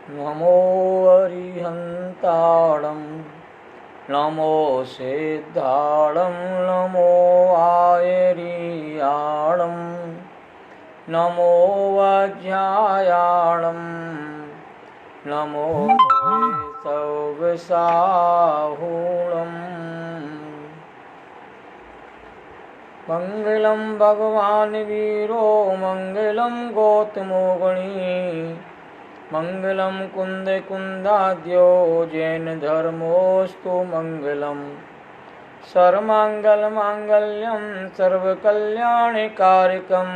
नमो अरिहन्ताणं नमो सिद्धाणं नमो आयर्याणं नमो वज्रायाणं नमो सौवसाहूणम् मंगलम भगवान वीरो मंगलम गौतमो गणी मंगलम कुंद कुंदाद्यो जैन धर्मोस्तु मंगलम सर्वमंगल मांगल्यम सर्वकल्याणकारकम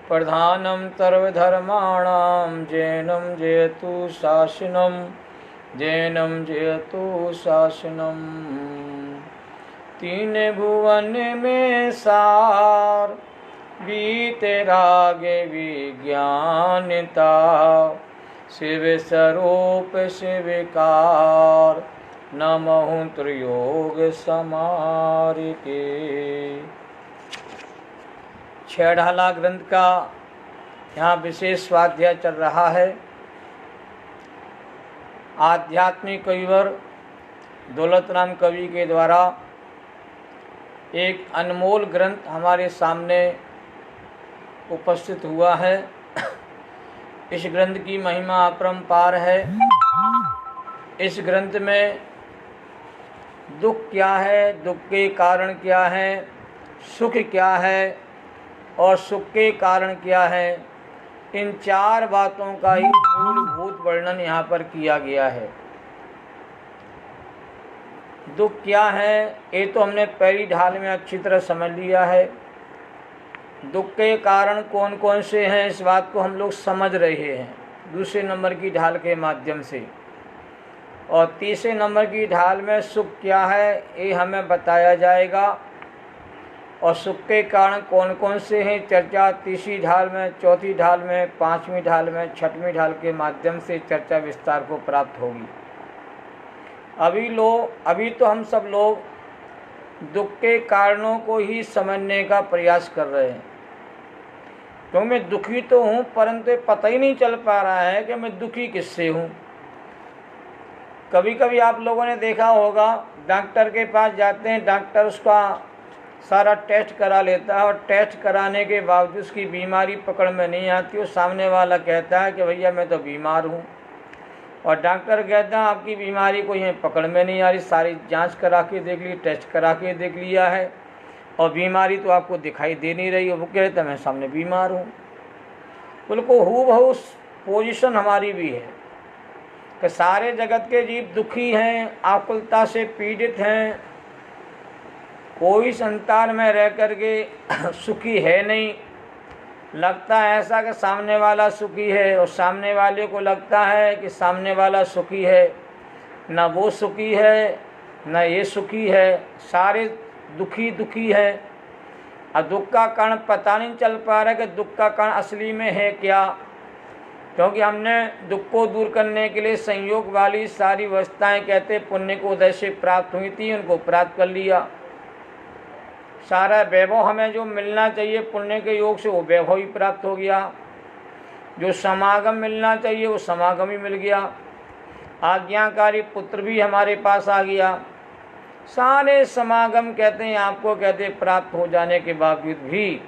प्रधानम सर्वधर्माणां जैनम जयतु शासनम जैनम जयतु शासनम। तीन भुवन में सार वीतरागे विज्ञानता शिव स्वरूप शिवकार नमः त्रियोग समारिके। छेड़ाला ग्रंथ का यहाँ विशेष स्वाध्याय चल रहा है। आध्यात्मिक कविवर दौलतराम कवि के द्वारा एक अनमोल ग्रंथ हमारे सामने उपस्थित हुआ है। इस ग्रंथ की महिमा अपरंपार है। इस ग्रंथ में दुख क्या है, दुख के कारण क्या है, सुख क्या है और सुख के कारण क्या है, इन चार बातों का ही मूलभूत वर्णन यहाँ पर किया गया है। दुख क्या है ये तो हमने पहली ढाल में अच्छी तरह समझ लिया है। दुख के कारण कौन कौन से हैं इस बात को हम लोग समझ रहे हैं दूसरे नंबर की ढाल के माध्यम से। और तीसरे नंबर की ढाल में सुख क्या है ये हमें बताया जाएगा। और सुख के कारण कौन कौन से हैं चर्चा तीसरी ढाल में, चौथी ढाल में, पांचवी ढाल में, छठवीं ढाल के माध्यम से चर्चा विस्तार को प्राप्त होगी। अभी तो हम सब लोग दुख के कारणों को ही समझने का प्रयास कर रहे हैं। क्योंकि मैं दुखी तो हूँ परंतु पता ही नहीं चल पा रहा है कि मैं दुखी किससे हूँ। कभी कभी आप लोगों ने देखा होगा डॉक्टर के पास जाते हैं, डॉक्टर उसका सारा टेस्ट करा लेता है और टेस्ट कराने के बावजूद उसकी बीमारी पकड़ में नहीं आती। और सामने वाला कहता है कि भैया मैं तो बीमार हूँ, और डॉक्टर कहता है आपकी बीमारी को यहीं पकड़ में नहीं आ रही, सारी जांच करा के देख ली, टेस्ट करा के देख लिया है और बीमारी तो आपको दिखाई दे नहीं रही है। वो कहता है मैं सामने बीमार हूँ। बिल्कुल हूबहू पोजीशन हमारी भी है कि सारे जगत के जीव दुखी हैं, आकुलता से पीड़ित हैं। कोई संसार में रह कर के सुखी है नहीं। लगता है ऐसा कि सामने वाला सुखी है और सामने वाले को लगता है कि सामने वाला सुखी है। न वो सुखी है न ये सुखी है, सारे दुखी है। अब दुख का कारण पता नहीं चल पा रहा है कि दुख का कारण असली में है क्या। क्योंकि हमने दुख को दूर करने के लिए संयोग वाली सारी व्यवस्थाएं कहते पुण्य को उदय से प्राप्त हुई थी, उनको प्राप्त कर लिया। सारा वैभव हमें जो मिलना चाहिए पुण्य के योग से वो वैभव ही प्राप्त हो गया। जो समागम मिलना चाहिए वो समागम ही मिल गया। आज्ञाकारी पुत्र भी हमारे पास आ गया। सारे समागम कहते हैं आपको कहते प्राप्त हो जाने के बावजूद भी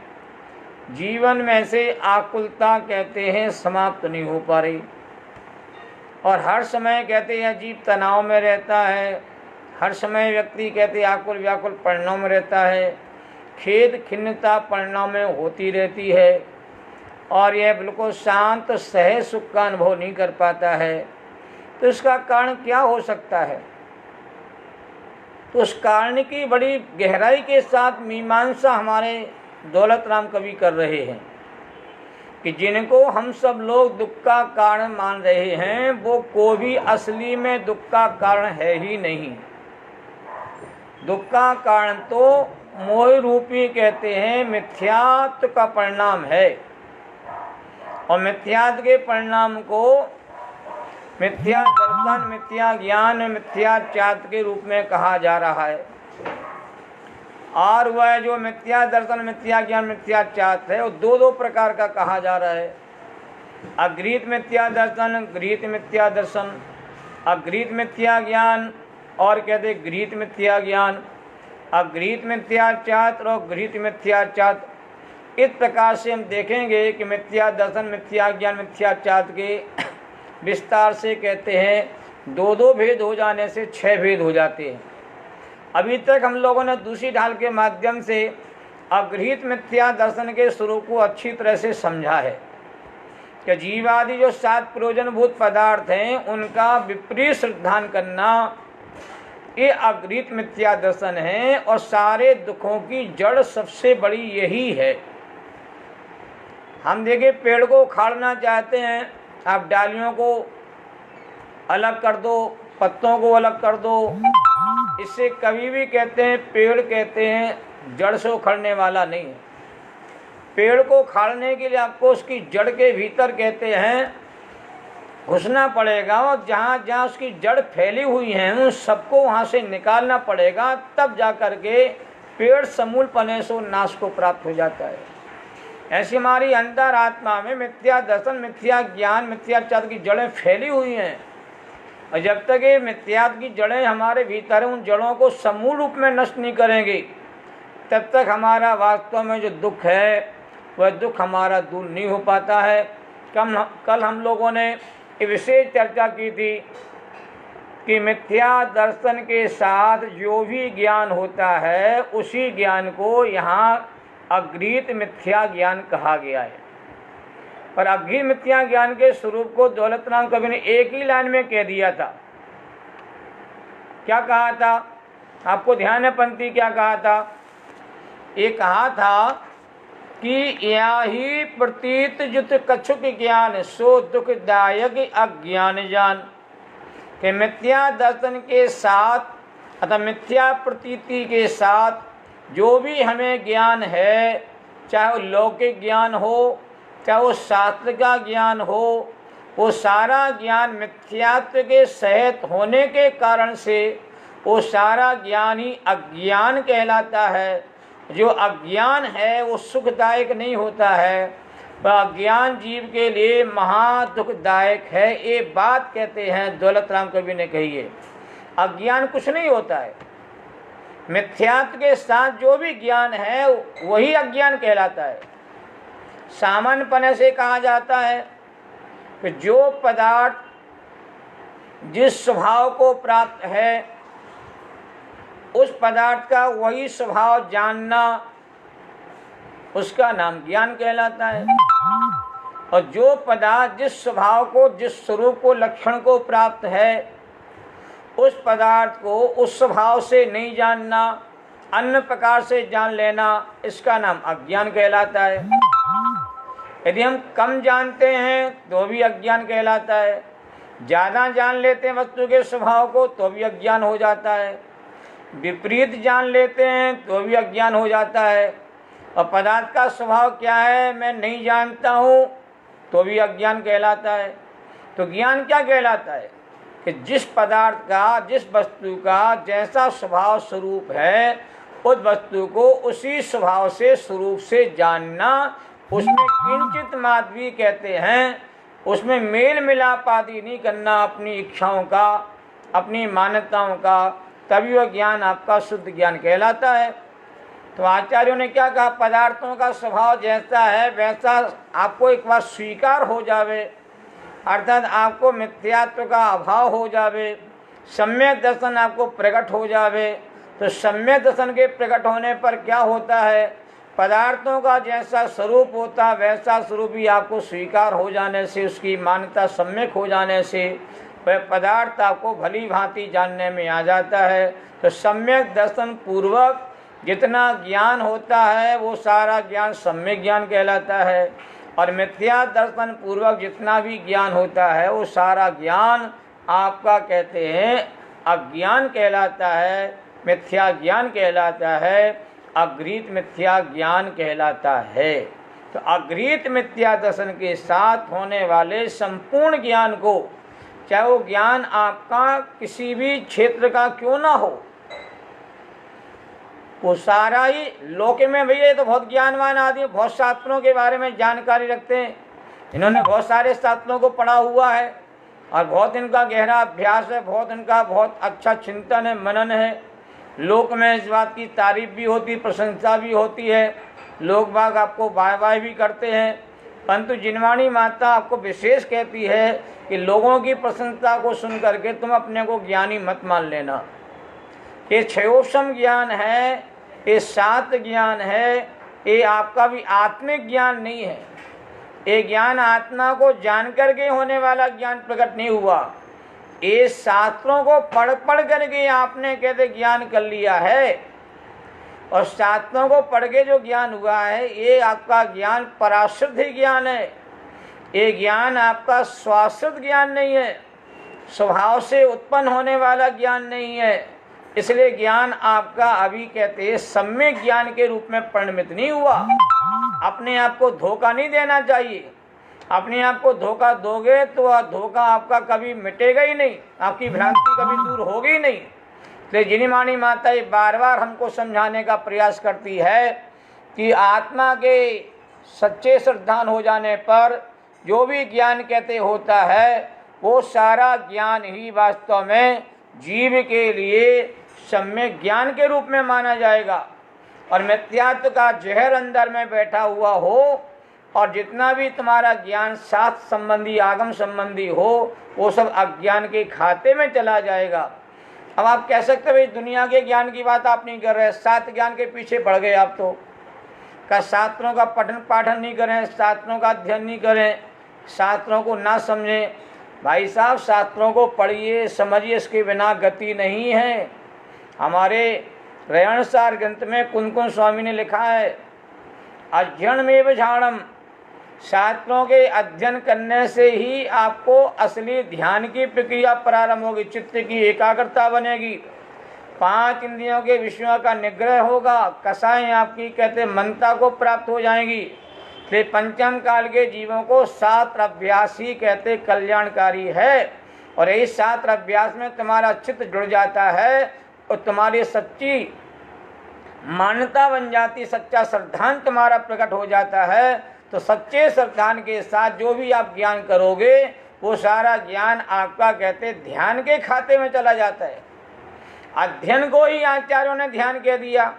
जीवन में से आकुलता कहते हैं समाप्त नहीं हो पा रही। और हर समय कहते हैं जीव तनाव में रहता है। हर समय व्यक्ति कहते आकुल व्याकुल परिणाम में रहता है। खेद खिन्नता परिणाम में होती रहती है और यह बिल्कुल शांत सहज सुख का अनुभव नहीं कर पाता है। तो इसका कारण क्या हो सकता है? तो उस कारण की बड़ी गहराई के साथ मीमांसा हमारे दौलतराम कवि कर रहे हैं कि जिनको हम सब लोग दुख का कारण मान रहे हैं वो कोई भी असली में दुख का कारण है ही नहीं। दुख का कारण तो मोह रूपी कहते हैं मिथ्यात्व का परिणाम है। और मिथ्यात्व के परिणाम को मिथ्या दर्शन, मिथ्या ज्ञान, मिथ्या चात्र के रूप में कहा जा रहा है। और वह जो मिथ्या दर्शन, मिथ्या ज्ञान, मिथ्या चात्र है वो दो प्रकार का कहा जा रहा है। अगृहीत मिथ्या दर्शन, गृहीत मिथ्या दर्शन, अगृहीत मिथ्या ज्ञान और कहते गृहीत मिथ्या ज्ञान, अगृहीत मिथ्याचार और गृहीत मिथ्याचार। इस प्रकार से हम देखेंगे कि मिथ्या दर्शन, मिथ्या ज्ञान, मिथ्याचार के विस्तार से कहते हैं दो दो भेद हो जाने से 6 भेद हो जाते हैं। अभी तक हम लोगों ने दूसरी ढाल के माध्यम से अगृहीत मिथ्या दर्शन के स्वरूप को अच्छी तरह से समझा है कि जीवादि जो 7 प्रयोजनभूत पदार्थ हैं उनका विपरीत श्रद्धान करना ये अगृहीत मिथ्या दर्शन है। और सारे दुखों की जड़ सबसे बड़ी यही है। हम देखिए पेड़ को उखाड़ना चाहते हैं, आप डालियों को अलग कर दो, पत्तों को अलग कर दो, इससे कभी भी कहते हैं पेड़ कहते हैं जड़ से उखड़ने वाला नहीं है। पेड़ को उखाड़ने के लिए आपको उसकी जड़ के भीतर कहते हैं घुसना पड़ेगा और जहाँ जहाँ उसकी जड़ फैली हुई है उन सबको वहाँ से निकालना पड़ेगा, तब जा कर के पेड़ समूल पने से नाश को प्राप्त हो जाता है। ऐसी हमारी अंतर आत्मा में मिथ्या दर्शन, मिथ्या ज्ञान, मिथ्याचार की जड़ें फैली हुई हैं और जब तक ये मिथ्या की जड़ें हमारे भीतर उन जड़ों को समूल रूप में नष्ट नहीं करेंगी तब तक हमारा वास्तव में जो दुख है वह दुख हमारा दूर नहीं हो पाता है। कल हम लोगों ने ये विशेष चर्चा की थी कि मिथ्या दर्शन के साथ जो भी ज्ञान होता है उसी ज्ञान को यहाँ अगृहीत मिथ्या ज्ञान कहा गया है। पर अगृहीत मिथ्या ज्ञान के स्वरूप को दौलत राम कवि ने एक ही लाइन में कह दिया था। क्या कहा था? आपको ध्यान है पंक्ति क्या कहा था? ये कहा था कि या ही प्रतीत जुत कछुक ज्ञान सो दुखदायक अज्ञान जान। कि मिथ्या दर्शन के साथ अथवा मिथ्या प्रतीति के साथ जो भी हमें ज्ञान है, चाहे वो लौकिक ज्ञान हो, चाहे वो शास्त्र का ज्ञान हो, वो सारा ज्ञान मिथ्यात्व के सहित होने के कारण से वो सारा ज्ञान ही अज्ञान कहलाता है। जो अज्ञान है वो सुखदायक नहीं होता है, वह अज्ञान जीव के लिए महा दुखदायक है। ये बात कहते हैं दौलत राम कवि ने कही है। अज्ञान कुछ नहीं होता है, मिथ्यात्व के साथ जो भी ज्ञान है वही अज्ञान कहलाता है। सामान्यपने से कहा जाता है कि जो पदार्थ जिस स्वभाव को प्राप्त है उस पदार्थ का वही स्वभाव जानना उसका नाम ज्ञान कहलाता है। और जो पदार्थ जिस स्वभाव को, जिस स्वरूप को, लक्षण को प्राप्त है उस पदार्थ को उस स्वभाव से नहीं जानना, अन्य प्रकार से जान लेना, इसका नाम अज्ञान कहलाता है। यदि हम कम जानते हैं तो भी अज्ञान कहलाता है, ज़्यादा जान लेते हैं वस्तु के स्वभाव को तो भी अज्ञान हो जाता है, विपरीत जान लेते हैं तो भी अज्ञान हो जाता है। और पदार्थ का स्वभाव क्या है मैं नहीं जानता हूँ तो भी अज्ञान कहलाता है। तो ज्ञान क्या कहलाता है कि जिस पदार्थ का, जिस वस्तु का जैसा स्वभाव स्वरूप है उस वस्तु को उसी स्वभाव से, स्वरूप से जानना, उसमें किंचित मात्र भी कहते हैं उसमें मेल मिलाप आदि नहीं करना अपनी इच्छाओं का, अपनी मान्यताओं का, तभी वह ज्ञान आपका शुद्ध ज्ञान कहलाता है। तो आचार्यों ने क्या कहा? पदार्थों का स्वभाव जैसा है वैसा आपको एक बार स्वीकार हो जावे, अर्थात आपको मिथ्यात्व का अभाव हो जावे, सम्यक दर्शन आपको प्रकट हो जावे। तो सम्यक दर्शन के प्रकट होने पर क्या होता है? पदार्थों का जैसा स्वरूप होता वैसा स्वरूप ही आपको स्वीकार हो जाने से, उसकी मान्यता सम्यक हो जाने से वह पदार्थ आपको भली भांति जानने में आ जाता है। तो सम्यक दर्शन पूर्वक जितना ज्ञान होता है वो सारा ज्ञान सम्यक ज्ञान कहलाता है, और मिथ्या दर्शन पूर्वक जितना भी ज्ञान होता है वो सारा ज्ञान आपका कहते हैं अज्ञान कहलाता है, मिथ्या ज्ञान कहलाता है, अगृहीत मिथ्या ज्ञान कहलाता है। तो अगृहीत मिथ्या दर्शन के साथ होने वाले संपूर्ण ज्ञान को, चाहे वो ज्ञान आपका किसी भी क्षेत्र का क्यों ना हो, वो सारा ही लोक में भैया तो बहुत ज्ञानवान आदमी बहुत शास्त्रों के बारे में जानकारी रखते हैं, इन्होंने बहुत सारे शास्त्रों को पढ़ा हुआ है और बहुत इनका गहरा अभ्यास है, बहुत अच्छा चिंतन है, मनन है। लोक में इस बात की तारीफ भी होती, प्रशंसा भी होती है, लोग बाग आपको वाह वाह भी करते हैं। परंतु जिनवाणी माता आपको विशेष कहती है कि लोगों की प्रशंसा को सुन करके तुम अपने को ज्ञानी मत मान लेना। ये क्षयोपम ज्ञान है, ये सात ज्ञान है, ये आपका भी आत्मिक ज्ञान नहीं है। ये ज्ञान आत्मा को जान करके होने वाला ज्ञान प्रकट नहीं हुआ। ये शास्त्रों को पढ़ पढ़ करके आपने कहते ज्ञान कर लिया है, और शास्त्रों को पढ़ के जो ज्ञान हुआ है ये आपका ज्ञान पराश्रित ज्ञान है। ये ज्ञान आपका स्वाश्रित ज्ञान नहीं है, स्वभाव से उत्पन्न होने वाला ज्ञान नहीं है। इसलिए ज्ञान आपका अभी कहते हैं सम्यक ज्ञान के रूप में परिणमित नहीं हुआ। अपने आप को धोखा नहीं देना चाहिए। अपने आप को धोखा दोगे तो वह धोखा आपका कभी मिटेगा ही नहीं, आपकी भ्रांति कभी दूर होगी ही नहीं। तो जिनिमानी माता ये बार बार हमको समझाने का प्रयास करती है कि आत्मा के सच्चे श्रद्धान हो जाने पर जो भी ज्ञान कहते होता है वो सारा ज्ञान ही वास्तव में जीव के लिए सम्यक ज्ञान के रूप में माना जाएगा। और मिथ्यात्व का जहर अंदर में बैठा हुआ हो और जितना भी तुम्हारा ज्ञान शास्त्र संबंधी आगम संबंधी हो वो सब अज्ञान के खाते में चला जाएगा। अब आप कह सकते हो भाई दुनिया के ज्ञान की बात आप नहीं कर रहे, शास्त्र ज्ञान के पीछे पड़ गए आप तो। का शास्त्रों का पठन पाठन नहीं करें, शास्त्रों का अध्ययन नहीं करें, शास्त्रों को ना समझें। भाई साहब शास्त्रों को पढ़िए समझिए, इसके बिना गति नहीं है। हमारे रयणसार ग्रंथ में कुंदकुंद स्वामी ने लिखा है अध्ययनमेव झाणम, शास्त्रों के अध्ययन करने से ही आपको असली ध्यान की प्रक्रिया प्रारंभ होगी, चित्त की एकाग्रता बनेगी, 5 इंद्रियों के विषयों का निग्रह होगा, कसाएं आपकी कहते मनता को प्राप्त हो जाएंगी। फिर पंचम काल के जीवों को शास्त्र अभ्यास ही कहते कल्याणकारी है। और यही शास्त्र अभ्यास में तुम्हारा चित्त जुड़ जाता है और तुम्हारी सच्ची मान्यता बन जाती, सच्चा श्रद्धान तुम्हारा प्रकट हो जाता है। तो सच्चे श्रद्धान के साथ जो भी आप ज्ञान करोगे वो सारा ज्ञान आपका कहते ध्यान के खाते में चला जाता है। अध्ययन को ही आचार्यों ने ध्यान कह दिया।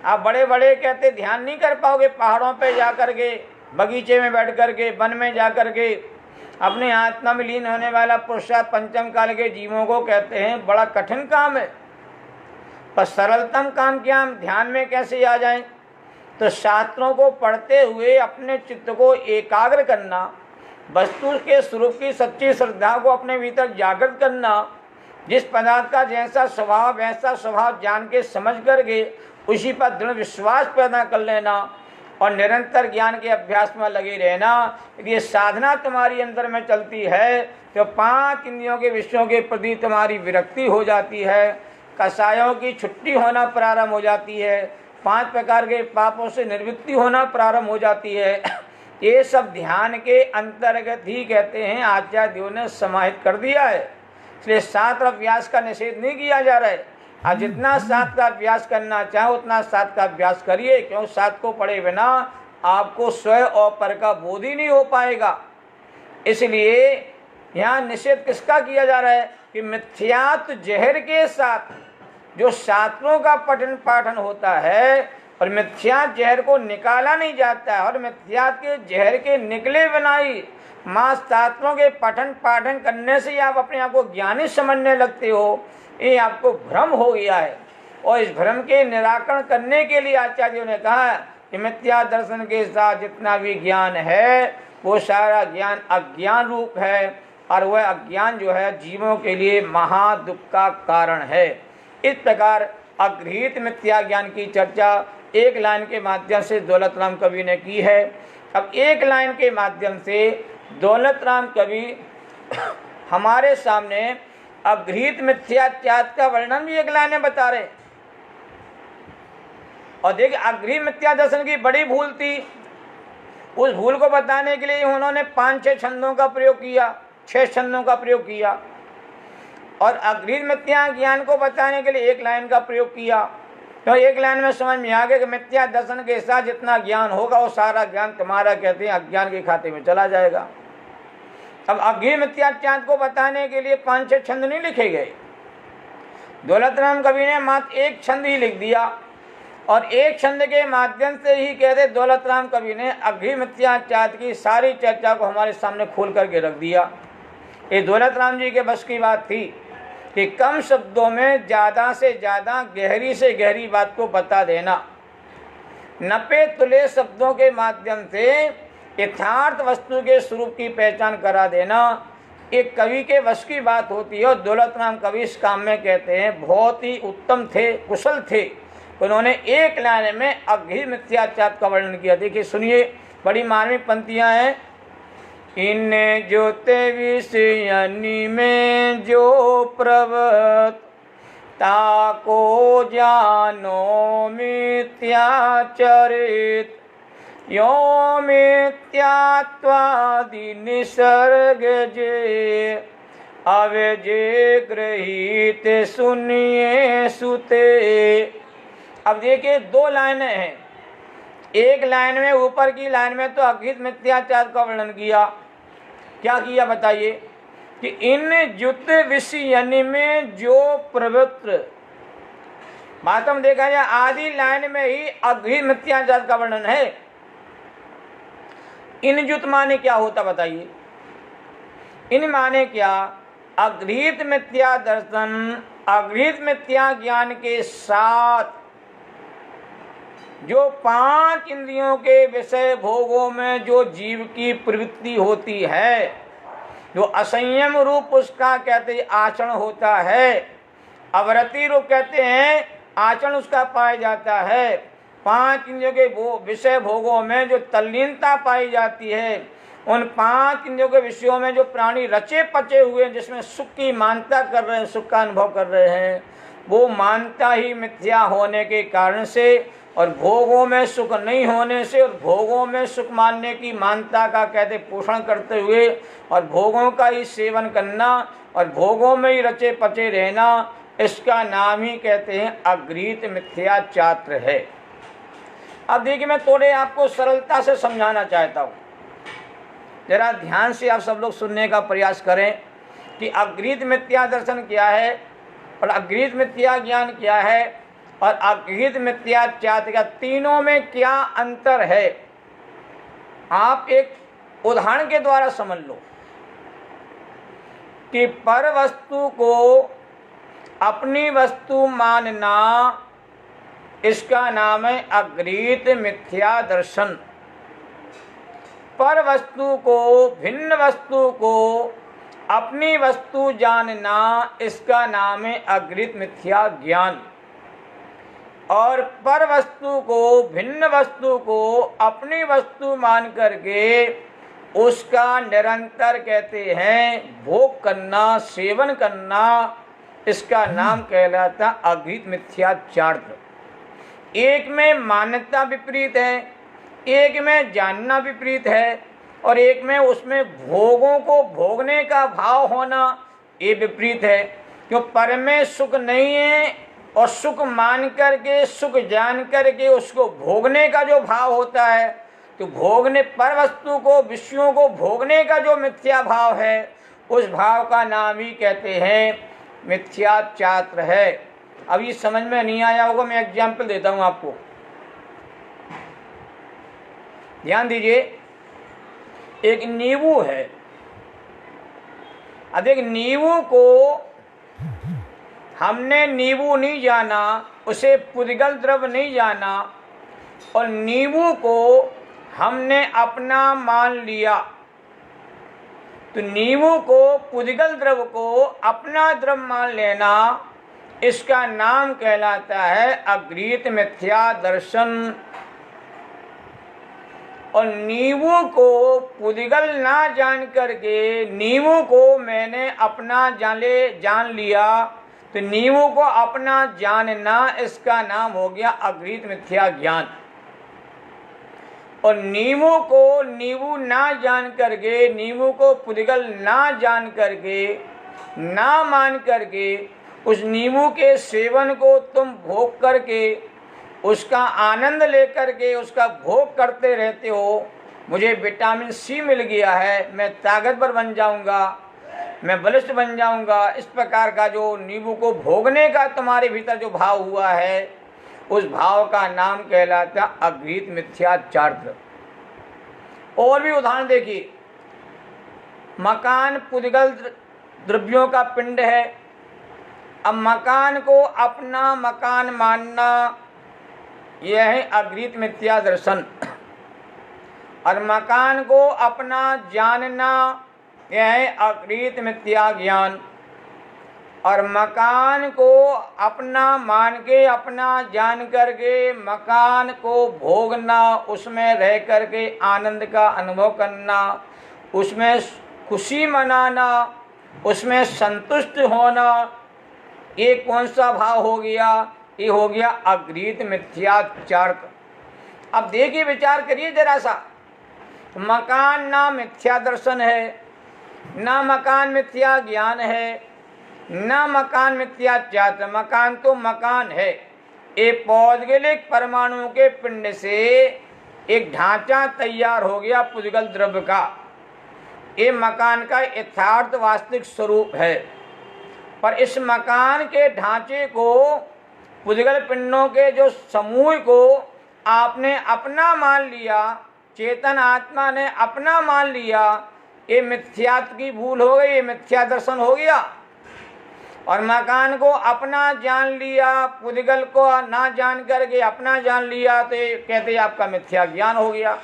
आप बड़े बड़े कहते ध्यान नहीं कर पाओगे, पहाड़ों पे जा कर के, बगीचे में बैठ कर के, वन में जा कर के अपने आत्मा में लीन होने वाला पुरुषार्थ पंचम काल के जीवों को कहते हैं बड़ा कठिन काम है। पर सरलतम काम क्या, हम ध्यान में कैसे आ जाएं? तो शास्त्रों को पढ़ते हुए अपने चित्त को एकाग्र करना, वस्तु के स्वरूप की सच्ची श्रद्धा को अपने भीतर जागृत करना, जिस पदार्थ का जैसा स्वभाव वैसा स्वभाव जान के समझ करके उसी पर दृढ़ विश्वास पैदा कर लेना और निरंतर ज्ञान के अभ्यास में लगे रहना। यदि ये साधना तुम्हारी अंदर में चलती है तो 5 इंद्रियों के विषयों के प्रति तुम्हारी विरक्ति हो जाती है, कसायों की छुट्टी होना प्रारंभ हो जाती है, 5 प्रकार के पापों से निवृत्ति होना प्रारंभ हो जाती है। ये सब ध्यान के अंतर्गत ही कहते हैं आचार्यों ने समाहित कर दिया है। इसलिए शास्त्र अभ्यास का निषेध नहीं किया जा रहा है। आप जितना शास्त्र का अभ्यास करना चाहो उतना शास्त्र का अभ्यास करिए, क्यों शास्त्र को पढ़े बिना आपको स्वयं और पर का बोध ही नहीं हो पाएगा। इसलिए यहाँ निषेध किसका किया जा रहा है कि मिथ्यात्व जहर के साथ जो शास्त्रों का पठन पाठन होता है और मिथ्या जहर को निकाला नहीं जाता है और मिथ्या के जहर के निकले बिना ही माँ शास्त्रों के पठन पाठन करने से आप अपने आप को ज्ञानी समझने लगते हो, ये आपको भ्रम हो गया है। और इस भ्रम के निराकरण करने के लिए आचार्यों ने कहा कि मिथ्या दर्शन के साथ जितना भी ज्ञान है वो सारा ज्ञान अज्ञान रूप है और वह अज्ञान जो है जीवों के लिए महादुख का कारण है। इस प्रकार अगृहीत मिथ्या ज्ञान की चर्चा एक लाइन के माध्यम से दौलत राम कवि ने की है। अब एक लाइन के माध्यम से दौलत राम कवि हमारे सामने अगृहीत मिथ्या त्याग का वर्णन भी एक लाइन में बता रहे। और देखिए अगृहीत मिथ्या दर्शन की बड़ी भूल थी, उस भूल को बताने के लिए उन्होंने 5-6 छंदों का प्रयोग किया, 6 छंदों का प्रयोग किया। और अगृहीत मिथ्या ज्ञान को बताने के लिए एक लाइन का प्रयोग किया। तो एक लाइन में समझ में आ गया कि मिथ्या दर्शन के साथ जितना ज्ञान होगा वो सारा ज्ञान तुम्हारा कहते हैं अज्ञान के खाते में चला जाएगा। अब अज्ञे मिथ्याचार को बताने के लिए 5-6 छंद नहीं लिखे गए। दौलत राम कवि ने मात्र एक छंद ही लिख दिया और एक छंद के माध्यम से ही कहते दौलत राम कवि ने अज्ञे मिथ्याचार की सारी चर्चा को हमारे सामने खोल करके रख दिया। ये दौलत राम जी के बस की बात थी कि कम शब्दों में ज़्यादा से ज़्यादा गहरी से गहरी बात को बता देना, नपे तुले शब्दों के माध्यम से यथार्थ वस्तु के स्वरूप की पहचान करा देना एक कवि के वश की बात होती है। और दौलत राम कवि इस काम में कहते हैं बहुत ही उत्तम थे, कुशल थे। उन्होंने एक लाइन में अज्ञे मिथ्याचार का वर्णन किया। देखिए सुनिए, बड़ी मार्मिक पंक्तियां हैं। इन जोते विषयनि में जो प्रवत ताको जानो मिथ्याचरित यो मिथ्यात्वादि निसर्ग जे अवे जे गृहीत सुनिए सुते। अब देखिए 2 लाइनें हैं। एक लाइन में, ऊपर की लाइन में तो अज्ञे मिथ्याचार का वर्णन किया। क्या किया बताइए कि इन जुत विषयनि में जो प्रवृत्त, बात हम देखा जाए आधी लाइन में ही अज्ञे मिथ्याचार का वर्णन है। इन जुत माने क्या होता बताइए? इन माने क्या? अगृहीत मिथ्या दर्शन, अगृहीत मिथ्या ज्ञान के साथ जो 5 इंद्रियों के विषय भोगों में जो जीव की प्रवृत्ति होती है, जो असंयम रूप उसका कहते आचरण होता है, अवरति रूप कहते हैं आचरण उसका पाया जाता है। 5 इंद्रियों के विषय भोगों में जो तल्लीनता पाई जाती है, उन 5 इंद्रियों के विषयों में जो प्राणी रचे पचे हुए हैं, जिसमें सुख की मानता कर रहे हैं, सुख का अनुभव कर रहे हैं, वो मानता ही मिथ्या होने के कारण से और भोगों में सुख नहीं होने से और भोगों में सुख मानने की मानता का कहते पोषण करते हुए और भोगों का ही सेवन करना और भोगों में ही रचे पचे रहना, इसका नाम ही कहते हैं अगृहीत मिथ्याचार है। अब देखिए मैं थोड़े आपको सरलता से समझाना चाहता हूँ, जरा ध्यान से आप सब लोग सुनने का प्रयास करें कि अगृहीत मिथ्या दर्शन क्या है और अगृहीत मिथ्या ज्ञान क्या है और अगृहीत मिथ्याचार का तीनों में क्या अंतर है। आप एक उदाहरण के द्वारा समझ लो कि पर वस्तु को अपनी वस्तु मानना, इसका नाम है अगृहीत मिथ्या दर्शन। पर वस्तु को, भिन्न वस्तु को अपनी वस्तु जानना, इसका नाम है अगृहीत मिथ्या ज्ञान। और पर वस्तु को, भिन्न वस्तु को अपनी वस्तु मान करके उसका निरंतर कहते हैं भोग करना, सेवन करना, इसका नाम कहलाता अगृहीत मिथ्याचार। एक में मान्यता विपरीत है, एक में जानना विपरीत है और एक में उसमें भोगों को भोगने का भाव होना ये विपरीत है। क्यों? पर में सुख नहीं है और सुख मान करके, सुख जान करके उसको भोगने का जो भाव होता है, तो भोगने पर वस्तु को, विषयों को भोगने का जो मिथ्या भाव है, उस भाव का नाम ही कहते हैं मिथ्याचार है। अब ये समझ में नहीं आया होगा, मैं एग्जाम्पल देता हूँ आपको, ध्यान दीजिए। एक नींबू है। अब एक नींबू को हमने नींबू नहीं जाना, उसे पुद्गल द्रव्य नहीं जाना और नींबू को हमने अपना मान लिया, तो नींबू को, पुद्गल द्रव्य को अपना द्रव्य मान लेना, इसका नाम कहलाता है अगृहीत मिथ्या दर्शन। और नींबू को पुद्गल ना जान करके नींबू को मैंने अपना जान लिया, तो नींबू को अपना जानना, इसका नाम हो गया अगृहीत मिथ्या ज्ञान। और नींबू को नींबू ना जान करके, नींबू को पुद्गल ना जान करके, ना मान करके उस नींबू के सेवन को तुम भोग करके उसका आनंद लेकर के उसका भोग करते रहते हो। मुझे विटामिन सी मिल गया है, मैं ताकतवर बन जाऊंगा, मैं बलिष्ठ बन जाऊंगा, इस प्रकार का जो नींबू को भोगने का तुम्हारे भीतर जो भाव हुआ है, उस भाव का नाम कहलाता अगृहीत मिथ्याचार। और भी उदाहरण देखिए, मकान पुद्गल द्रव्यों का पिंड है। अब मकान को अपना मकान मानना, यह है अगृहीत मिथ्या दर्शन। और मकान को अपना जानना, यह है अगृहीत मिथ्या ज्ञान। और मकान को अपना मान के, अपना जान करके मकान को भोगना, उसमें रह करके आनंद का अनुभव करना, उसमें खुशी मनाना, उसमें संतुष्ट होना, ये कौन सा भाव हो गया? ये हो गया अगृहीत मिथ्याचार। अब देखिए, विचार करिए जरा सा, मकान ना मिथ्या दर्शन है, ना मकान मिथ्या ज्ञान है, ना मकान मिथ्याचार। मकान तो मकान है। एक पौद्गलिक परमाणु के पिंड से एक ढांचा तैयार हो गया पुद्गल द्रव्य का। ये मकान का यथार्थ वास्तविक स्वरूप है। पर इस मकान के ढांचे को, पुद्गल पिंडों के जो समूह को आपने अपना मान लिया, चेतन आत्मा ने अपना मान लिया, ये मिथ्यात्व की भूल हो गई, ये मिथ्या दर्शन हो गया। और मकान को अपना जान लिया, पुद्गल को ना जान करके अपना जान लिया, तो कहते आपका मिथ्या ज्ञान हो गया।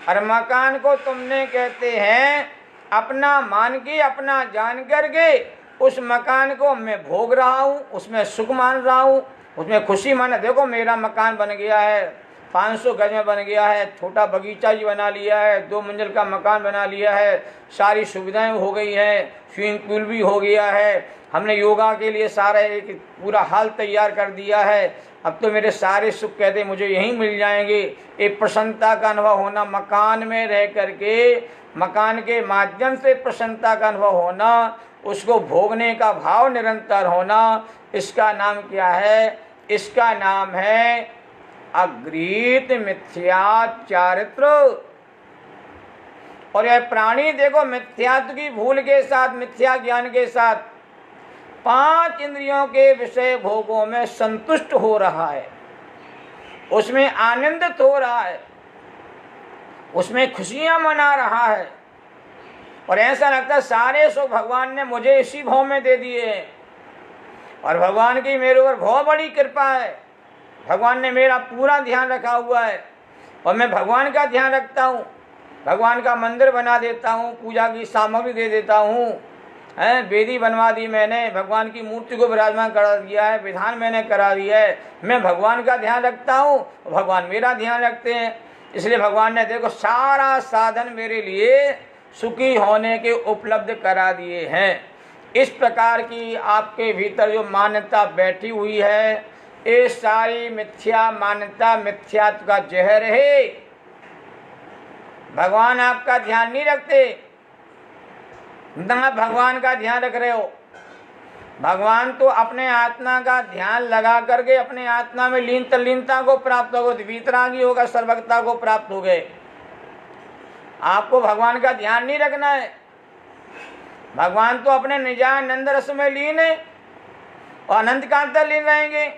और मकान को तुमने कहते हैं अपना मान के, अपना जान करके उस मकान को मैं भोग रहा हूँ, उसमें सुख मान रहा हूँ, उसमें खुशी माना। देखो मेरा मकान बन गया है, 500 गज में बन गया है, छोटा बगीचा जी बना लिया है, 2 मंजिल का मकान बना लिया है, सारी सुविधाएं हो गई हैं, स्विमिंग पूल भी हो गया है, हमने योगा के लिए सारा एक पूरा हाल तैयार कर दिया है। अब तो मेरे सारे सुख कहते मुझे यहीं मिल जाएंगे। एक प्रसन्नता का अनुभव होना, मकान में रह करके, मकान के माध्यम से प्रसन्नता का अनुभव होना, उसको भोगने का भाव निरंतर होना, इसका नाम क्या है? इसका नाम है अगृहीत मिथ्याचारित्र। और यह प्राणी देखो मिथ्यात्व की भूल के साथ, मिथ्या ज्ञान के साथ 5 इंद्रियों के विषय भोगों में संतुष्ट हो रहा है, उसमें आनंदित हो रहा है, उसमें खुशियां मना रहा है। और ऐसा लगता है सारे सुख भगवान ने मुझे इसी भाव में दे दिए हैं। और भगवान की मेरे ऊपर बहुत बड़ी कृपा है, भगवान ने मेरा पूरा ध्यान रखा हुआ है। और मैं भगवान का ध्यान रखता हूँ, भगवान का मंदिर बना देता हूँ, पूजा की सामग्री दे देता हूँ, है वेदी बनवा दी मैंने, भगवान की मूर्ति को विराजमान करा दिया है, विधान मैंने करा दिया है। मैं भगवान का ध्यान रखता हूँ, भगवान मेरा ध्यान रखते हैं। इसलिए भगवान ने देखो सारा साधन मेरे लिए सुखी होने के उपलब्ध करा दिए हैं। इस प्रकार की आपके भीतर जो मान्यता बैठी हुई है, ये सारी मिथ्या मान्यता, मिथ्यात्व का जहर है। भगवान आपका ध्यान नहीं रखते, ना भगवान का ध्यान रख रहे हो। भगवान तो अपने आत्मा का ध्यान लगा करके अपने आत्मा में लीन तल्लीनता को प्राप्त हो गए, वीतरागी होगा, सर्वज्ञता को प्राप्त हो गए। आपको भगवान का ध्यान नहीं रखना है। भगवान तो अपने निजानंद रस में लीन है और अनंत काल तक लीन रहेंगे।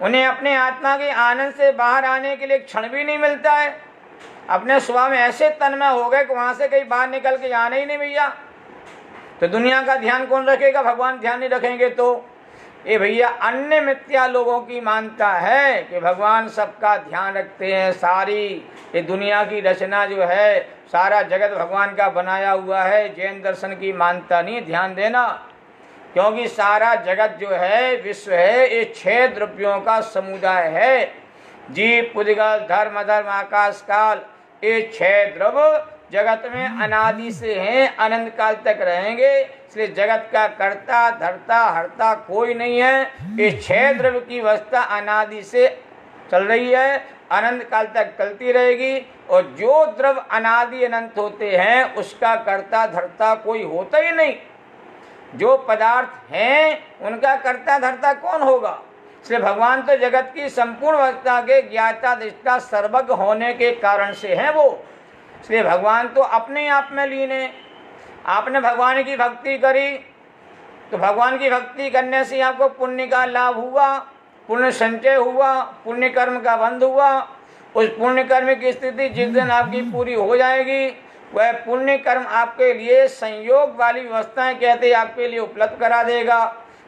उन्हें अपने आत्मा के आनंद से बाहर आने के लिए एक क्षण भी नहीं मिलता है। अपने स्वभाव में ऐसे तन्मय हो गए कि वहां से कहीं बाहर निकल के जाना ही नहीं भैया। तो दुनिया का ध्यान कौन रखेगा? भगवान ध्यान नहीं रखेंगे तो ये भैया अन्य मिथ्या लोगों की मानता है कि भगवान सबका ध्यान रखते हैं। सारी ये दुनिया की रचना जो है, सारा जगत भगवान का बनाया हुआ है। जैन दर्शन की मानता नहीं, ध्यान देना, क्योंकि सारा जगत जो है, विश्व है, ये 6 द्रव्यों का समुदाय है। जीव, पुद्गल, धर्म, अधर्म, आकाश, काल, ये 6 द्रव्य जगत में अनादि से हैं, अनंत काल तक रहेंगे। इसलिए जगत का कर्ता, धर्ता, हर्ता कोई नहीं है। ये 6 द्रव्य की अवस्था अनादि से चल रही है, अनंत काल तक चलती रहेगी। और जो द्रव्य अनादि अनंत होते हैं, उसका कर्ता धर्ता कोई होता ही नहीं। जो पदार्थ हैं, उनका कर्ता धर्ता कौन होगा? इसलिए भगवान तो जगत की संपूर्ण अवस्था के ज्ञाता दृष्टा सर्वज्ञ होने के कारण से हैं वो। इसलिए भगवान तो अपने आप में लीन है। आपने भगवान की भक्ति करी तो भगवान की भक्ति करने से आपको पुण्य का लाभ हुआ, पुण्य संचय हुआ, पुण्य कर्म का बंध हुआ। उस पुण्य कर्म की स्थिति जिस दिन आपकी पूरी हो जाएगी, वह पुण्य कर्म आपके लिए संयोग वाली व्यवस्थाएं कहते आपके लिए उपलब्ध करा देगा।